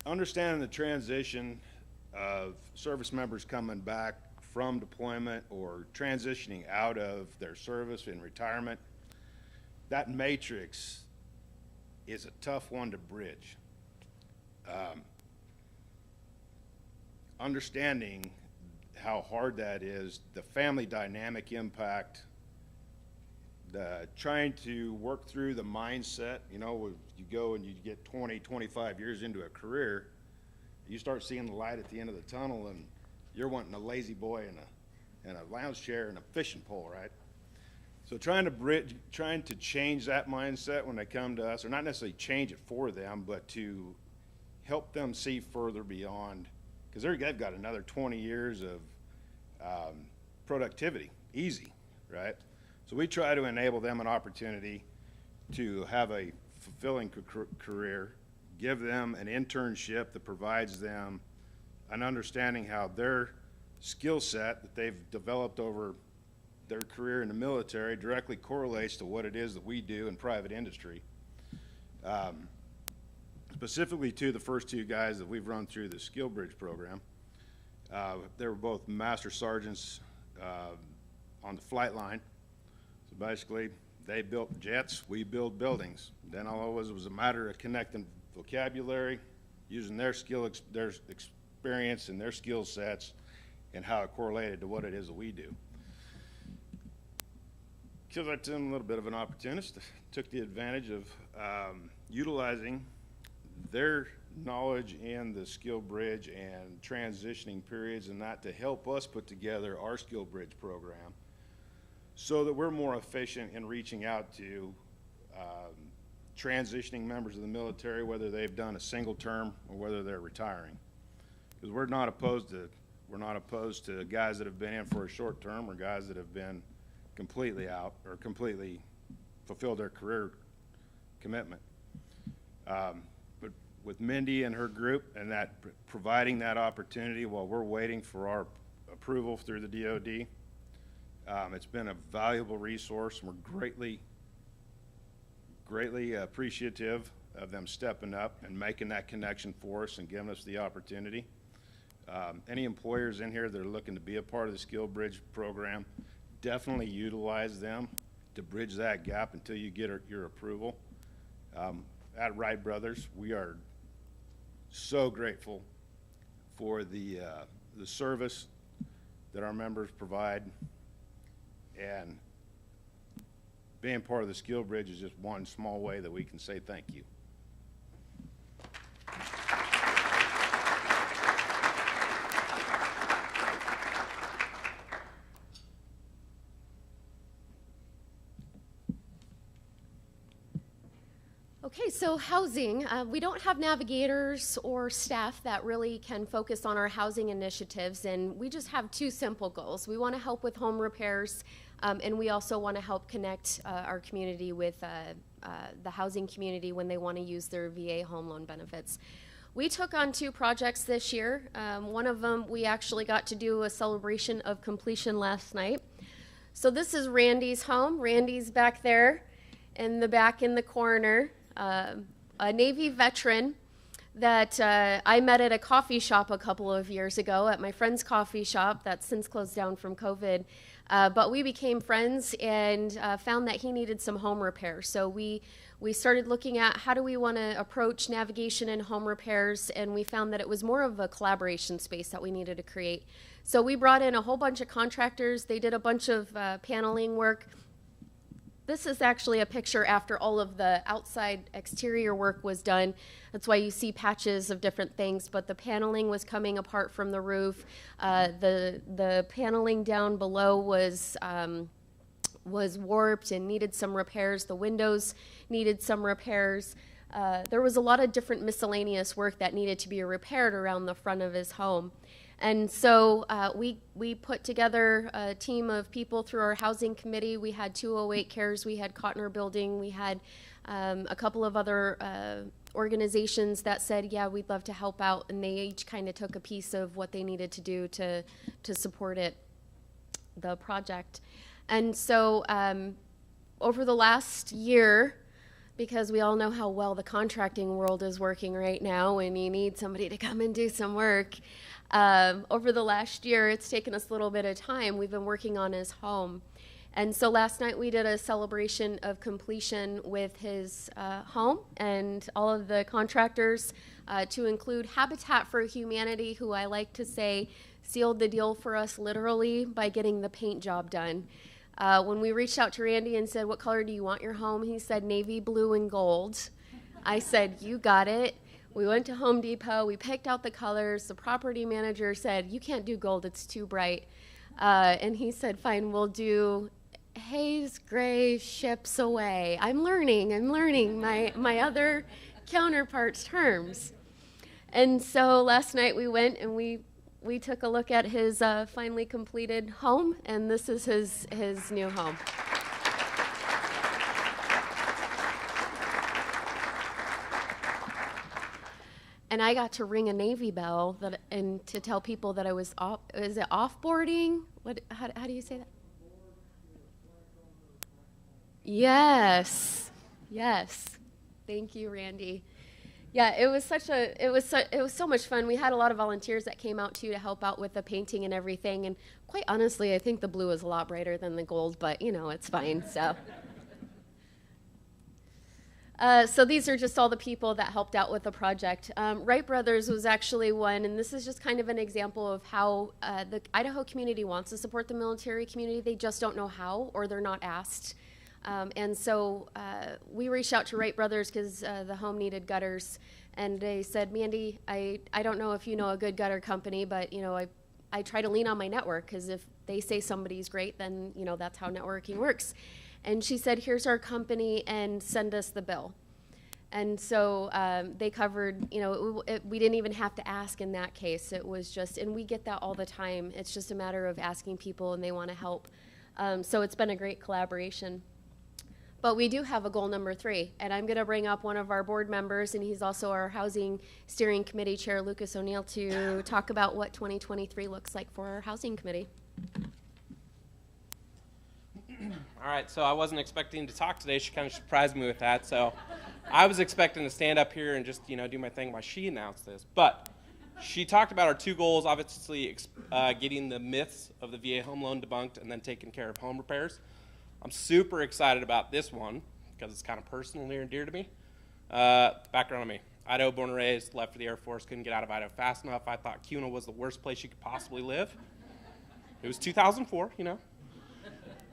Understanding the transition of service members coming back from deployment or transitioning out of their service in retirement, that matrix is a tough one to bridge. Understanding how hard that is, the family dynamic impact, trying to work through the mindset, you know, you go and you get 20, 25 years into a career, you start seeing the light at the end of the tunnel and you're wanting a lazy boy and a lounge chair and a fishing pole, right? So trying to change that mindset when they come to us, or not necessarily change it for them, but to help them see further beyond, because they've got another 20 years of productivity, easy, right? So we try to enable them an opportunity to have a fulfilling career, give them an internship that provides them an understanding how their skill set that they've developed over their career in the military directly correlates to what it is that we do in private industry. Specifically to the first two guys that we've run through the SkillBridge program, they were both master sergeants on the flight line. So basically, they built jets, we build buildings. Then all it was a matter of connecting vocabulary, using their experience and their skill sets, and how it correlated to what it is that we do. Because I'm a little bit of an opportunist, took the advantage of utilizing their knowledge in the SkillBridge and transitioning periods and that to help us put together our SkillBridge program so that we're more efficient in reaching out to transitioning members of the military, whether they've done a single term or whether they're retiring. Because we're not opposed to guys that have been in for a short term or guys that have been completely out or completely fulfilled their career commitment. But with Mindy and her group and that providing that opportunity while we're waiting for our approval through the DoD, it's been a valuable resource, and we're greatly appreciative of them stepping up and making that connection for us and giving us the opportunity. Any employers in here that are looking to be a part of the SkillBridge program, definitely utilize them to bridge that gap until you get your approval. At Wright Brothers, we are so grateful for the service that our members provide, and being part of the Skill Bridge is just one small way that we can say thank you. Okay, so housing. We don't have navigators or staff that really can focus on our housing initiatives, and we just have two simple goals. We want to help with home repairs, and we also want to help connect our community with the housing community when they want to use their VA home loan benefits. We took on two projects this year. One of them, we actually got to do a celebration of completion last night. So this is Randy's home. Randy's back there in the back in the corner. A Navy veteran that I met at a coffee shop a couple of years ago, at my friend's coffee shop that's since closed down from COVID. But we became friends and found that he needed some home repair. So we started looking at how do we want to approach navigation and home repairs, and we found that it was more of a collaboration space that we needed to create. So we brought in a whole bunch of contractors. They did a bunch of paneling work. This is actually a picture after all of the outside exterior work was done. That's why you see patches of different things, but the paneling was coming apart from the roof. The paneling down below was warped and needed some repairs. The windows needed some repairs. There was a lot of different miscellaneous work that needed to be repaired around the front of his home. And so we put together a team of people through our housing committee. We had 208 Cares, we had Cotner Building, we had a couple of other organizations that said, yeah, we'd love to help out, and they each kind of took a piece of what they needed to do to support the project. And so over the last year, because we all know how well the contracting world is working right now and you need somebody to come and do some work, over the last year, it's taken us a little bit of time. We've been working on his home. And so last night we did a celebration of completion with his home and all of the contractors, to include Habitat for Humanity, who I like to say sealed the deal for us literally by getting the paint job done. When we reached out to Randy and said, what color do you want your home? He said, navy blue and gold. I said, you got it. We went to Home Depot, we picked out the colors. The property manager said, you can't do gold, it's too bright. And he said, fine, we'll do haze, gray, ships away. I'm learning my other counterparts' terms. And so last night we went and we took a look at his finally completed home, and this is his new home. And I got to ring a Navy bell and to tell people that I was off. Is it offboarding? How do you say that? Yes. Thank you, Randy. Yeah, it was so much fun. We had a lot of volunteers that came out too to help out with the painting and everything. And quite honestly, I think the blue is a lot brighter than the gold, but it's fine. So these are just all the people that helped out with the project. Wright Brothers was actually one, and this is just kind of an example of how the Idaho community wants to support the military community. They just don't know how, or they're not asked. And so we reached out to Wright Brothers because the home needed gutters, and they said, Mandy, I don't know if you know a good gutter company, but I try to lean on my network, because if they say somebody's great, then that's how networking works. And she said, here's our company and send us the bill. And so they covered, we didn't even have to ask in that case. It was just, and we get that all the time. It's just a matter of asking people and they want to help. So it's been a great collaboration. But we do have a goal number 3, and I'm going to bring up one of our board members, and he's also our Housing Steering Committee Chair, Lucas O'Neill, to talk about what 2023 looks like for our Housing Committee. All right, so I wasn't expecting to talk today. She kind of surprised me with that. So I was expecting to stand up here and just, do my thing while she announced this. But she talked about our 2 goals, obviously getting the myths of the VA home loan debunked and then taking care of home repairs. I'm super excited about this one because it's kind of personal, near and dear to me. Background on me. Idaho born and raised, left for the Air Force, couldn't get out of Idaho fast enough. I thought Kuna was the worst place you could possibly live. It was 2004, you know.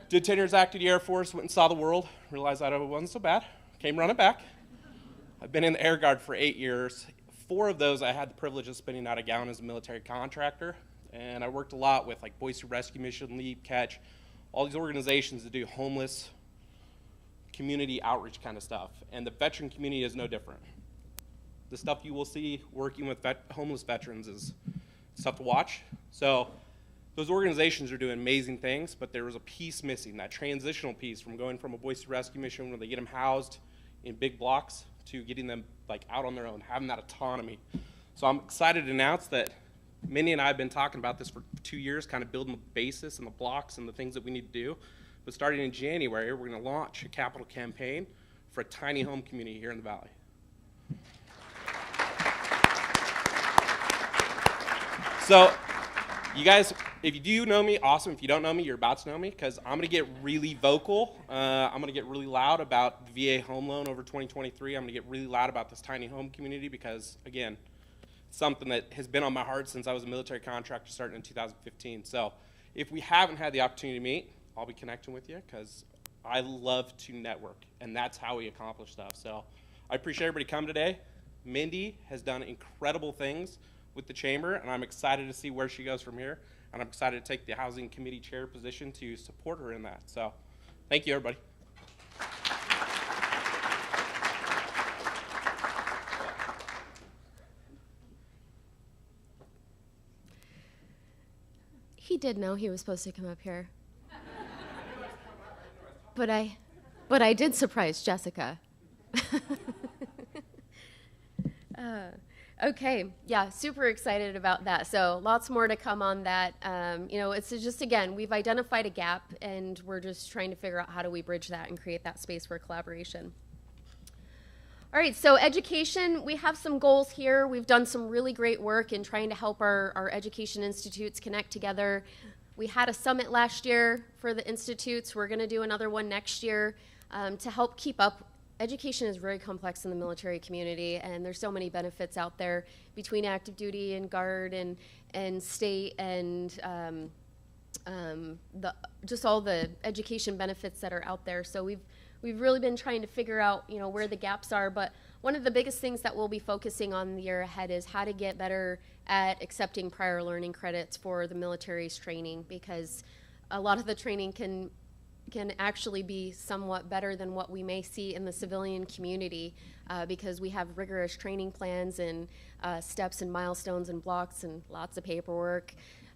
Did 10 years active Air Force, went and saw the world, realized Idaho wasn't so bad, came running back. I've been in the Air Guard for 8 years. 4 of those I had the privilege of spending out of gown as a military contractor. And I worked a lot with like Boise Rescue Mission, Leap, Catch, all these organizations that do homeless community outreach kind of stuff. And the veteran community is no different. The stuff you will see working with homeless veterans is stuff to watch. So those organizations are doing amazing things, but there was a piece missing, that transitional piece from going from a Boise Rescue Mission where they get them housed in big blocks to getting them like out on their own, having that autonomy. So I'm excited to announce that Mindy and I have been talking about this for 2 years, kind of building the basis and the blocks and the things that we need to do. But starting in January, we're going to launch a capital campaign for a tiny home community here in the Valley. So you guys, if you do know me, awesome. If you don't know me, you're about to know me, because I'm going to get really vocal. I'm going to get really loud about the VA home loan over 2023. I'm going to get really loud about this tiny home community because, again, it's something that has been on my heart since I was a military contractor starting in 2015. So if we haven't had the opportunity to meet, I'll be connecting with you because I love to network, and that's how we accomplish stuff. So I appreciate everybody coming today. Mindy has done incredible things with the chamber, and I'm excited to see where she goes from here. And I'm excited to take the housing committee chair position to support her in that. So thank you, everybody. He did know he was supposed to come up here. But I did surprise Jessica. Okay, yeah, super excited about that. So lots more to come on that. You know, it's just, again, we've identified a gap, and we're just trying to figure out how do we bridge that and create that space for collaboration. All right, so education, we have some goals here. We've done some really great work in trying to help our education institutes connect together. We had a summit last year for the institutes. We're going to do another one next year to help keep up. Education is very complex in the military community, and there's so many benefits out there between active duty and guard and state and just all the education benefits that are out there. So we've really been trying to figure out, you know, where the gaps are. But one of the biggest things that we'll be focusing on the year ahead is how to get better at accepting prior learning credits for the military's training, because a lot of the training can actually be somewhat better than what we may see in the civilian community because we have rigorous training plans and steps and milestones and blocks and lots of paperwork.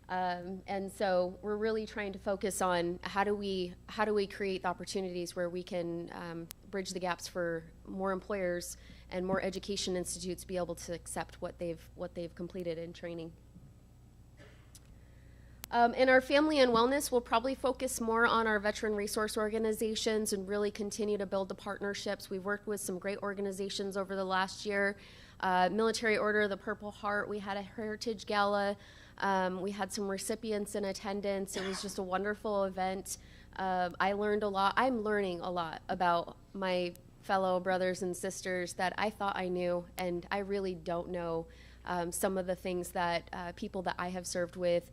And so we're really trying to focus on how do we create the opportunities where we can bridge the gaps for more employers and more education institutes be able to accept what they've completed in training. In our family and wellness, we'll probably focus more on our veteran resource organizations and really continue to build the partnerships. We've worked with some great organizations over the last year. Military Order of the Purple Heart, we had a Heritage Gala. We had some recipients in attendance. It was just a wonderful event. I learned a lot. I'm learning a lot about my fellow brothers and sisters that I thought I knew, and I really don't know some of the things that people that I have served with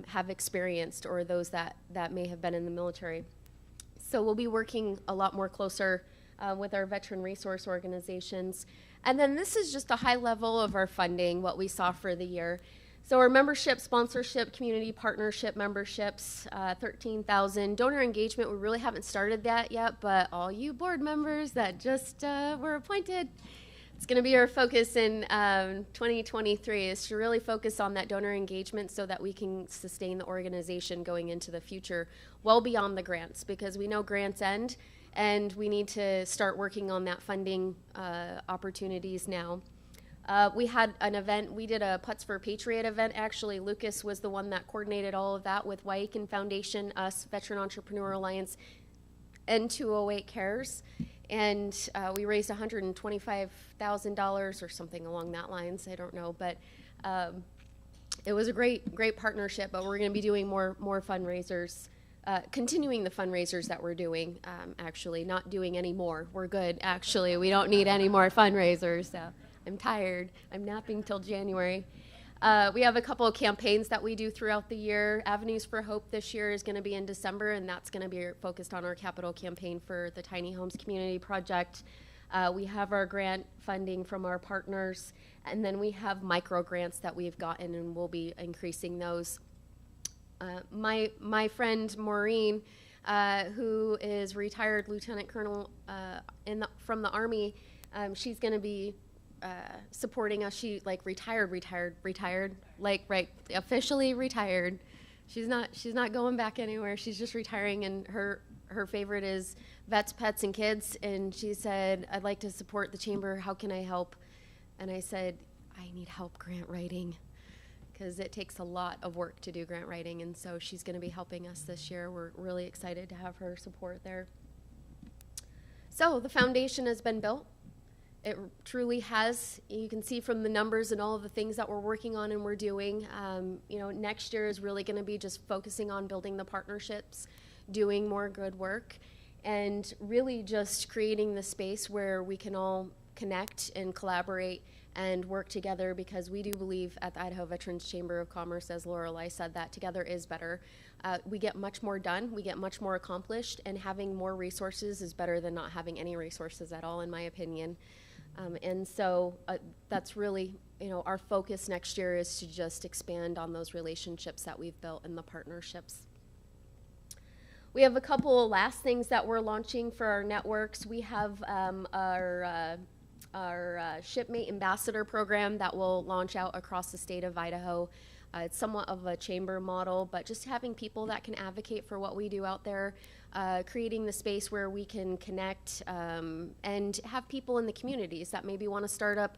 have experienced, or those that may have been in the military. So we'll be working a lot more closer with our veteran resource organizations. And then this is just a high level of our funding, what we saw for the year. So our membership, sponsorship, community partnership memberships, 13,000. Donor engagement, we really haven't started that yet, but all you board members that just were appointed, it's going to be our focus in 2023 is to really focus on that donor engagement so that we can sustain the organization going into the future well beyond the grants, because we know grants end and we need to start working on that funding opportunities now. We had an event, we did a Putts for Patriot event. Actually, Lucas was the one that coordinated all of that with Waikin Foundation, us, Veteran Entrepreneur Alliance, and 208 Cares. And we raised $125,000 or something along that lines. I don't know, but it was a great partnership. But we're going to be doing more fundraisers, continuing the fundraisers that we're doing. Actually, not doing any more. We're good. Actually, we don't need any more fundraisers. So I'm tired. I'm napping till January. We have a couple of campaigns that we do throughout the year. Avenues for Hope this year is going to be in December, and that's going to be focused on our capital campaign for the Tiny Homes Community Project. We have our grant funding from our partners, and then we have micro grants that we've gotten, and we'll be increasing those. My friend Maureen, who is retired lieutenant colonel from the Army, she's going to be supporting us. She retired, like officially retired. She's not going back anywhere. She's just retiring, and her favorite is vets, pets, and kids. And she said, "I'd like to support the chamber. How can I help?" And I said, "I need help grant writing, because it takes a lot of work to do grant writing." And so she's going to be helping us this year. We're really excited to have her support there. So the foundation has been built. It truly has. You can see from the numbers and all of the things that we're working on and we're doing. Next year is really going to be just focusing on building the partnerships, doing more good work, and really just creating the space where we can all connect and collaborate and work together, because we do believe at the Idaho Veterans Chamber of Commerce, as Lorelei said, that together is better. We get much more done, we get much more accomplished, and having more resources is better than not having any resources at all, in my opinion. And so that's really, our focus next year is to just expand on those relationships that we've built and the partnerships. We have a couple of last things that we're launching for our networks. We have our Shipmate Ambassador program that will launch out across the state of Idaho. It's somewhat of a chamber model, but just having people that can advocate for what we do out there, creating the space where we can connect and have people in the communities that maybe want to start up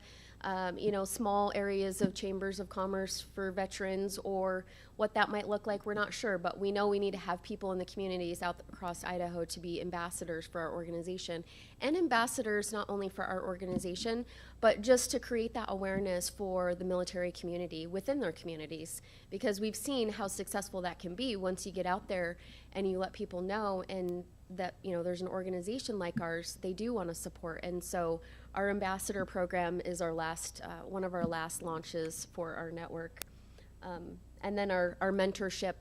small areas of chambers of commerce for veterans, or what that might look like, we're not sure, but we know we need to have people in the communities out across Idaho to be ambassadors for our organization, and ambassadors not only for our organization, but just to create that awareness for the military community within their communities, because we've seen how successful that can be once you get out there and you let people know, and that there's an organization like ours they do want to support. And so our ambassador program is our last one of our last launches for our network. And then our mentorship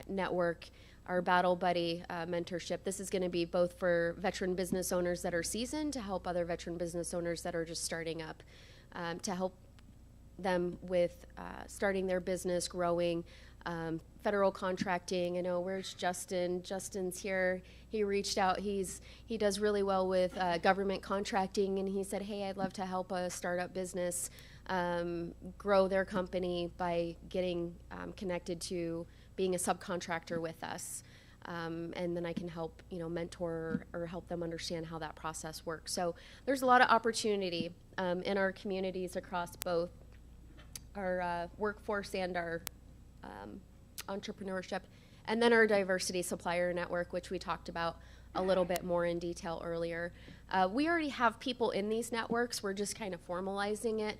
network, our Battle Buddy mentorship. This is going to be both for veteran business owners that are seasoned to help other veteran business owners that are just starting up, to help them with starting their business, growing, federal contracting. I know, where's Justin? Justin's here. He reached out. He does really well with government contracting, and he said, "Hey, I'd love to help a startup business grow their company by getting connected to being a subcontractor with us, and then I can help mentor or help them understand how that process works." So there's a lot of opportunity in our communities across both our workforce and our entrepreneurship, and then our diversity supplier network, which we talked about a little bit more in detail earlier. We already have people in these networks. We're just kind of formalizing it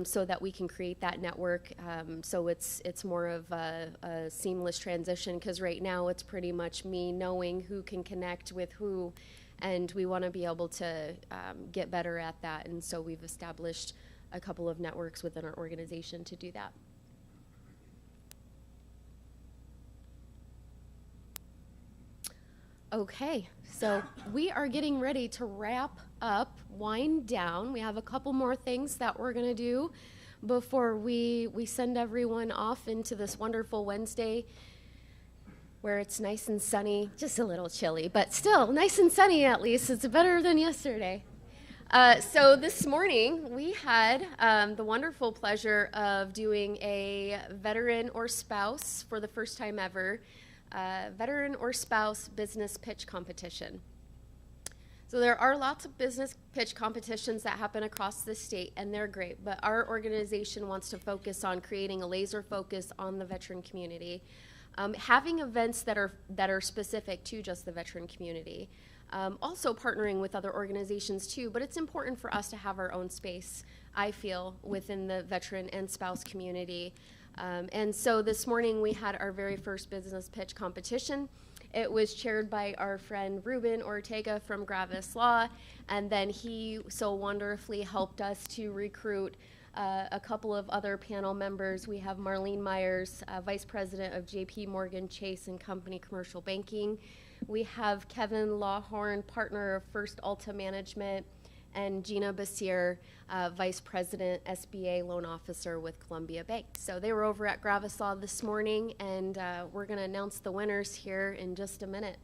so that we can create that network. So it's more of a seamless transition, because right now it's pretty much me knowing who can connect with who, and we want to be able to get better at that. And so we've established a couple of networks within our organization to do that. Okay, so we are getting ready to wrap up, wind down. We have a couple more things that we're going to do before we send everyone off into this wonderful Wednesday where it's nice and sunny, just a little chilly, but still nice and sunny at least. It's better than yesterday. So this morning we had the wonderful pleasure of doing a veteran or spouse for the first time ever. Veteran or spouse business pitch competition. So there are lots of business pitch competitions that happen across the state, and they're great, but our organization wants to focus on creating a laser focus on the veteran community, having events that are specific to just the veteran community, also partnering with other organizations too, but it's important for us to have our own space, I feel, within the veteran and spouse community. And so this morning we had our very first business pitch competition. It was chaired by our friend Ruben Ortega from Gravis Law, and then he so wonderfully helped us to recruit a couple of other panel members. We have Marlene Myers, Vice President of JP Morgan Chase and Company Commercial Banking. We have Kevin Lawhorn, partner of First Alta Management, and Gina Basir, Vice President, SBA Loan Officer with Columbia Bank. So they were over at Gravis Law this morning, and we're going to announce the winners here in just a minute.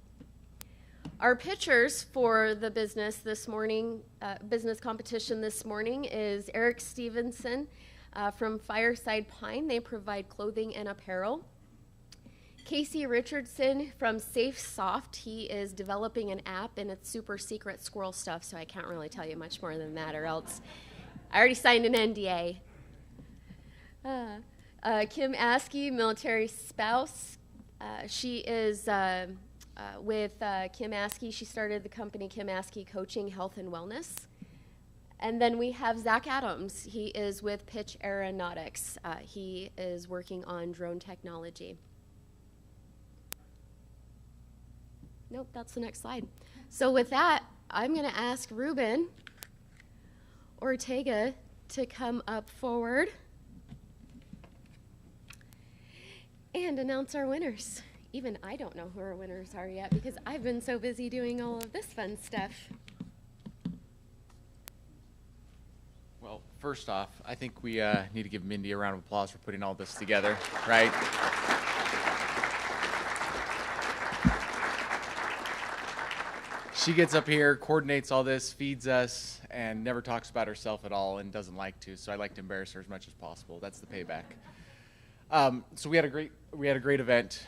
Our pitchers for the business this morning, business competition this morning, is Eric Stevenson from Fireside Pine. They provide clothing and apparel. Casey Richardson from Safe Soft. He is developing an app, and it's super secret squirrel stuff, so I can't really tell you much more than that, or else I already signed an NDA. Kim Askey, military spouse. She is with Kim Askey. She started the company Kim Askey Coaching, Health, and Wellness. And then we have Zach Adams. He is with Pitch Aeronautics. He is working on drone technology. Nope, that's the next slide. So with that, I'm going to ask Ruben Ortega to come up forward and announce our winners. Even I don't know who our winners are yet because I've been so busy doing all of this fun stuff. Well, first off, I think we need to give Mindy a round of applause for putting all this together, right? She gets up here, coordinates all this, feeds us, and never talks about herself at all and doesn't like to, so I like to embarrass her as much as possible. That's the payback. So we had a great event.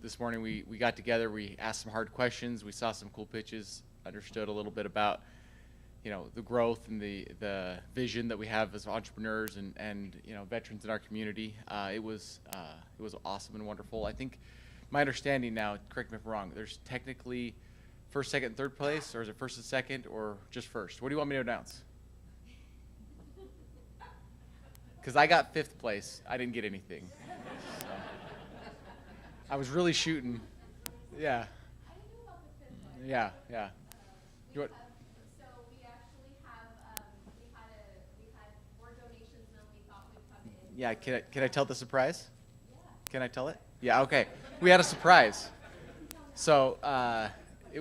This morning we got together, we asked some hard questions, we saw some cool pitches, understood a little bit about, you know, the growth and the vision that we have as entrepreneurs and you know, veterans in our community. It was awesome and wonderful. I think my understanding now, correct me if I'm wrong, there's technically first, second, and third place, or is it first and second, or just first? What do you want me to announce? Because I got fifth place. I didn't get anything. So. I was really shooting. Yeah. Yeah, yeah. So we actually have, we had more donations than we thought would come in. Yeah, can I tell the surprise? Yeah. Can I tell it? Yeah, okay. We had a surprise. So,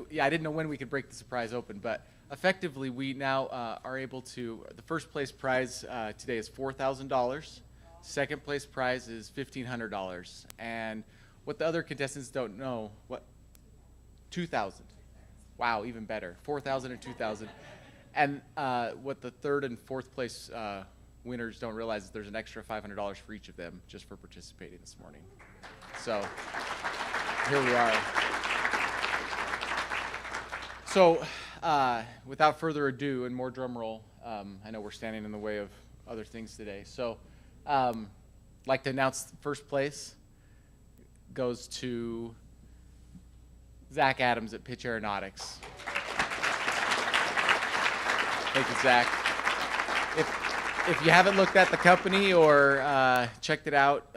yeah, I didn't know when we could break the surprise open, but effectively we now are able to, the first place prize today is $4,000. Second place prize is $1,500. And what the other contestants don't know, $2,000. Wow, even better. $4,000 and $2,000. And what the third and fourth place winners don't realize is there's an extra $500 for each of them just for participating this morning. So here we are. So without further ado, and more drum roll, I know we're standing in the way of other things today. So I'd like to announce first place goes to Zach Adams at Pitch Aeronautics. Thank you, Zach. If you haven't looked at the company or checked it out,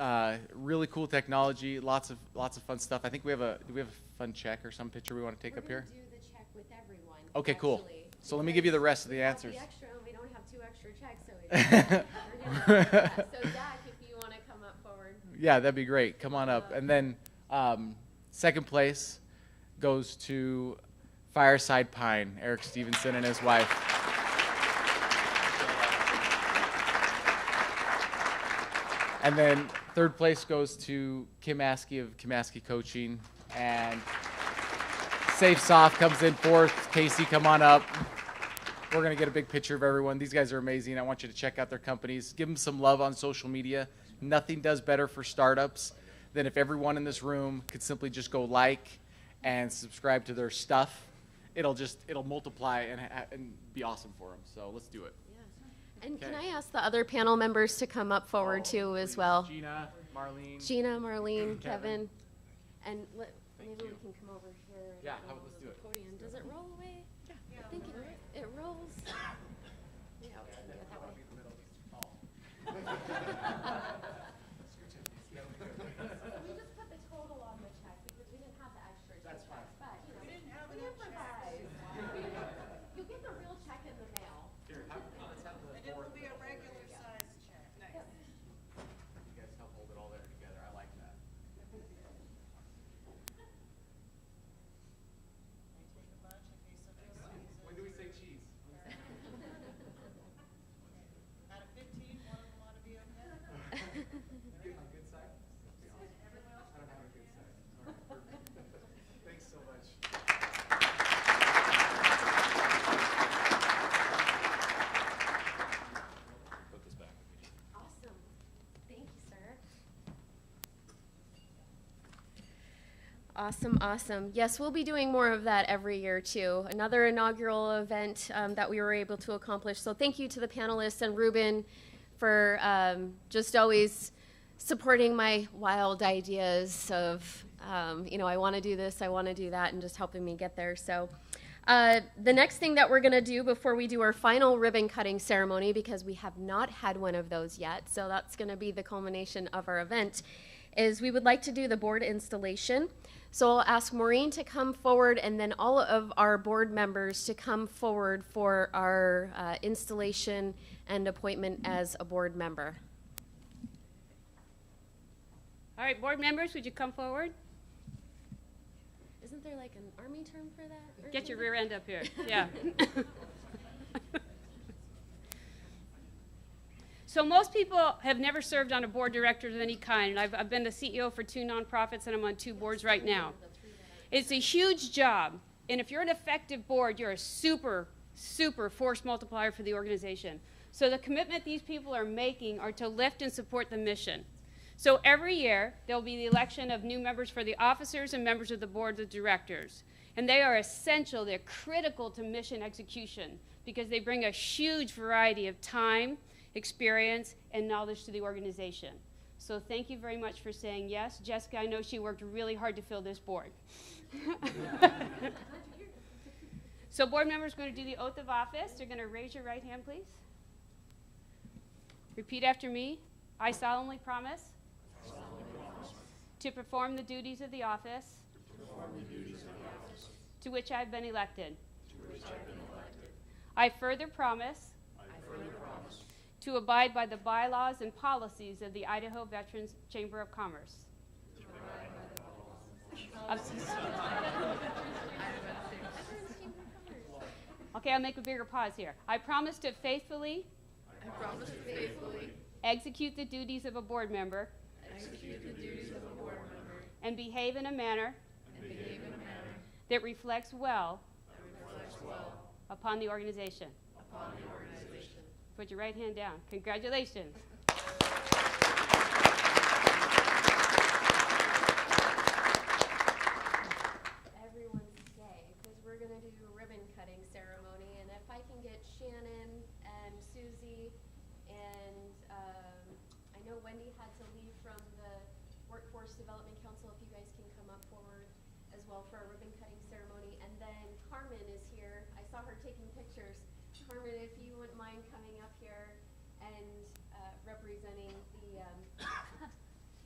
really cool technology, lots of fun stuff. I think do we have a fun check or some picture we want to take up here? Do the check with everyone. Okay, cool. Actually. So let me give you the rest of the answers. The extra, we don't have 2 extra checks, so we're gonna So Zach, if you want to come up forward. Yeah, that'd be great. Come on up. And then second place goes to Fireside Pine, Eric Stevenson and his wife. And then third place goes to Kim Askey of Kim Askey Coaching. And Safe Soft comes in fourth. Casey, come on up. We're going to get a big picture of everyone. These guys are amazing. I want you to check out their companies. Give them some love on social media. Nothing does better for startups than if everyone in this room could simply just go like and subscribe to their stuff. It'll multiply and be awesome for them. So let's do it. And okay. Can I ask the other panel members to come up forward too as well? Gina, Marlene, Kevin. And maybe we can come over here. Yeah, let's do it. Podium. Does it roll away? Yeah. I think it rolls. Yeah, we can do it that way. So we just put the total on the check because we didn't have Awesome, awesome. Yes, we'll be doing more of that every year too. Another inaugural event that we were able to accomplish. So thank you to the panelists and Ruben for just always supporting my wild ideas of, I want to do this, I want to do that, and just helping me get there. So the next thing that we're going to do before we do our final ribbon cutting ceremony, because we have not had one of those yet, so that's going to be the culmination of our event, is we would like to do the board installation. So I'll ask Maureen to come forward, and then all of our board members to come forward for our installation and appointment as a board member. All right, board members, would you come forward? Isn't there like an army term for that? Get your rear end up here. Yeah. So most people have never served on a board of directors of any kind. And I've been the CEO for 2 nonprofits, and I'm on 2 boards right now. It's a huge job. And if you're an effective board, you're a super, super force multiplier for the organization. So the commitment these people are making are to lift and support the mission. So every year, there'll be the election of new members for the officers and members of the board of directors. And they are essential, they're critical to mission execution because they bring a huge variety of time, experience, and knowledge to the organization. So thank you very much for saying yes. Jessica, I know she worked really hard to fill this board. So board members are going to do the oath of office. They're going to raise your right hand, please. Repeat after me. I solemnly promise to perform the duties of the office to which I have been elected. I further promise to abide by the bylaws and policies of the Idaho Veterans Chamber of Commerce. Okay, I'll make a bigger pause here. I promise to faithfully execute the duties of a board member and behave in a manner that reflects well upon the organization. Put your right hand down. Congratulations. Everyone stay, because we're going to do a ribbon cutting ceremony, and if I can get Shannon and Susie, and I know Wendy had to leave from the Workforce Development Council, if you guys can come up forward as well for a ribbon cutting ceremony. And then Carmen is here. I saw her taking pictures. Carmen, if you wouldn't mind coming up here and representing the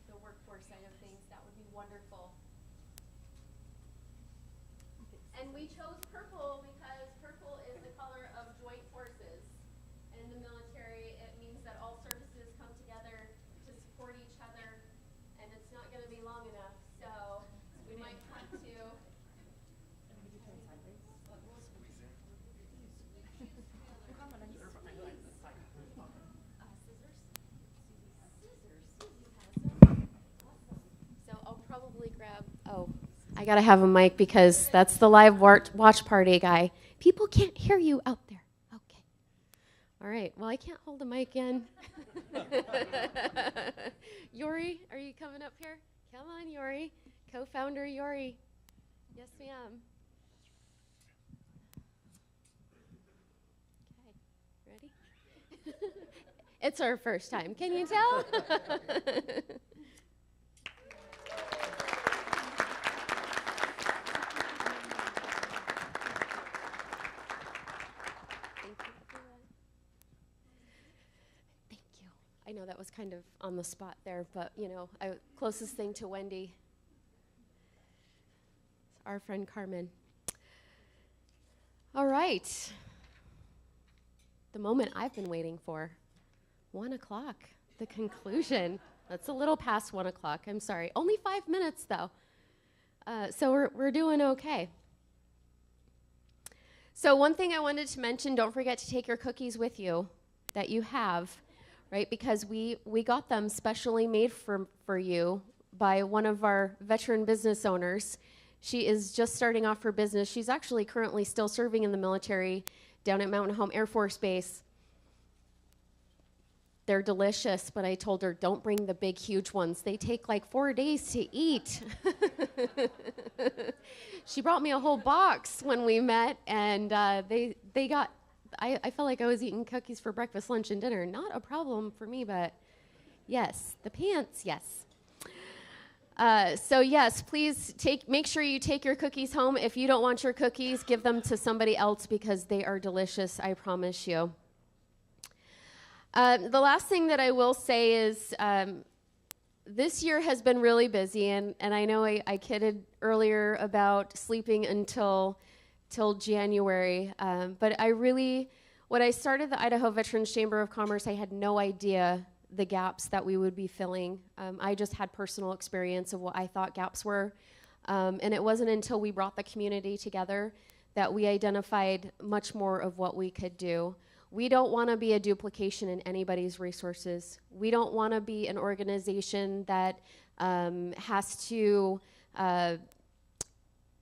the workforce side of things, that would be wonderful. And we chose purple because purple is the color of joint forces. And in the military, it means that all services come together to support each other, and it's not going to be long enough, so we might have to. So I'll probably grab, I gotta have a mic because that's the live watch party guy. People can't hear you out there. Okay. All right, well, I can't hold a mic in. Yori, are you coming up here? Come on, Yori. Co-founder Yori. Yes, ma'am. Okay, ready? It's our first time. Can you tell? I know that was kind of on the spot there, but closest thing to Wendy, our friend Carmen. All right. The moment I've been waiting for, 1 o'clock, the conclusion. That's a little past 1 o'clock, I'm sorry. Only 5 minutes though. So we're doing okay. So one thing I wanted to mention, don't forget to take your cookies with you that you have. Right, because we got them specially made for you by one of our veteran business owners. She is just starting off her business. She's actually currently still serving in the military down at Mountain Home Air Force Base. they're delicious, but I told her, don't bring the big, huge ones. They take like 4 days to eat. She brought me a whole box when we met, and they got, I felt like I was eating cookies for breakfast, lunch, and dinner. Not a problem for me, but yes, the pants, yes. So yes, please make sure you take your cookies home. If you don't want your cookies, give them to somebody else because they are delicious, I promise you. The last thing that I will say is this year has been really busy, and I know I kidded earlier about sleeping until January, but when I started the Idaho Veterans Chamber of Commerce, I had no idea the gaps that we would be filling. I just had personal experience of what I thought gaps were, and it wasn't until we brought the community together that we identified much more of what we could do. We don't want to be a duplication in anybody's resources. We don't want to be an organization that has to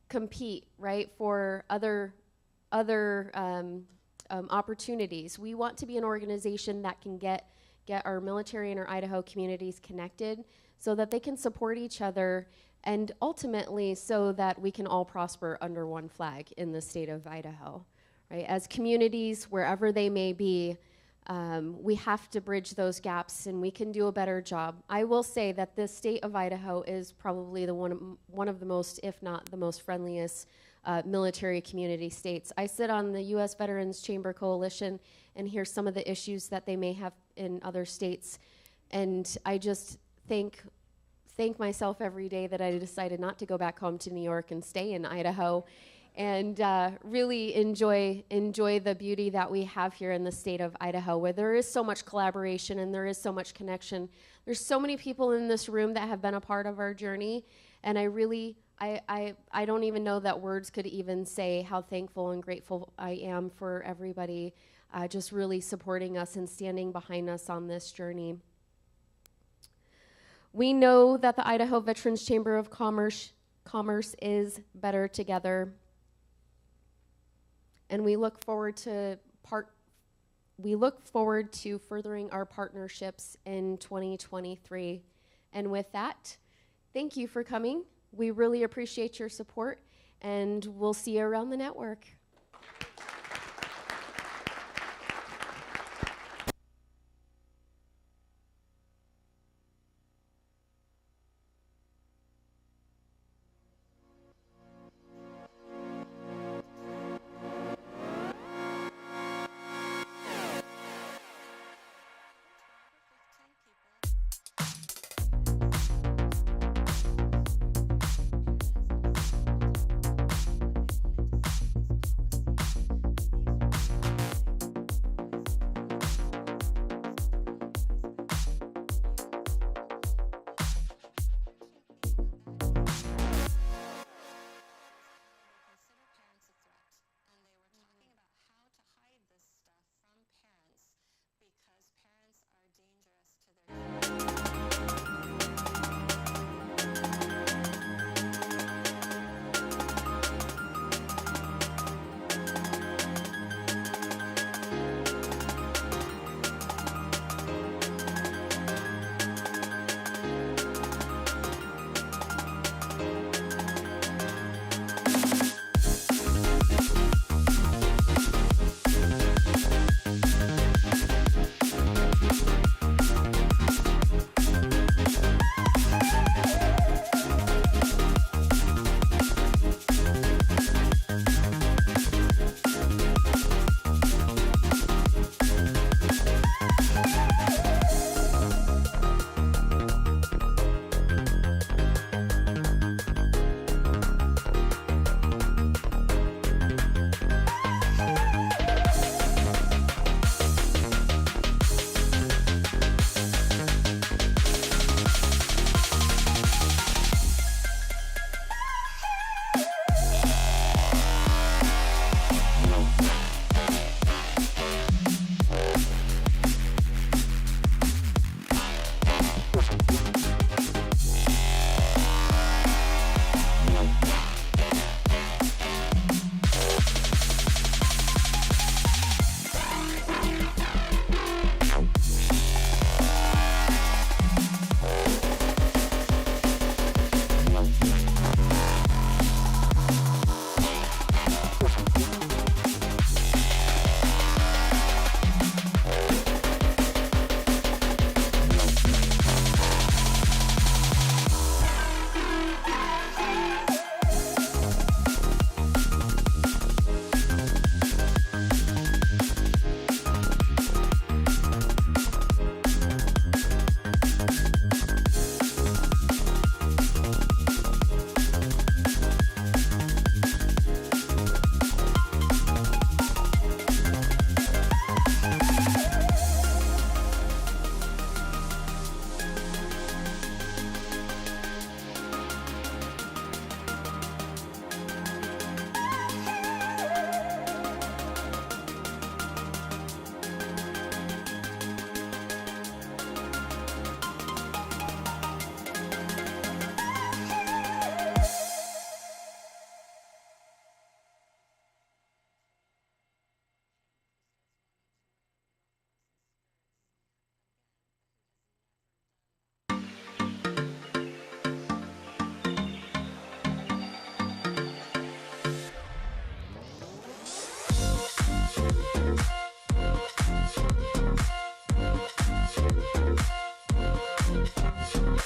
compete, right, for other opportunities. We want to be an organization that can get our military and our Idaho communities connected so that they can support each other, and ultimately so that we can all prosper under one flag in the state of Idaho. Right? As communities, wherever they may be, we have to bridge those gaps, and we can do a better job. I will say that the state of Idaho is probably one of the most, if not the most friendliest military community states. I sit on the U.S. Veterans Chamber Coalition and hear some of the issues that they may have in other states, and I just thank myself every day that I decided not to go back home to New York and stay in Idaho, and really enjoy the beauty that we have here in the state of Idaho, where there is so much collaboration and there is so much connection. There's so many people in this room that have been a part of our journey, and I don't even know that words could even say how thankful and grateful I am for everybody just really supporting us and standing behind us on this journey. We know that the Idaho Veterans Chamber of Commerce is better together. And we look forward to furthering our partnerships in 2023. And with that, thank you for coming. We really appreciate your support, and we'll see you around the network.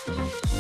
Thank you.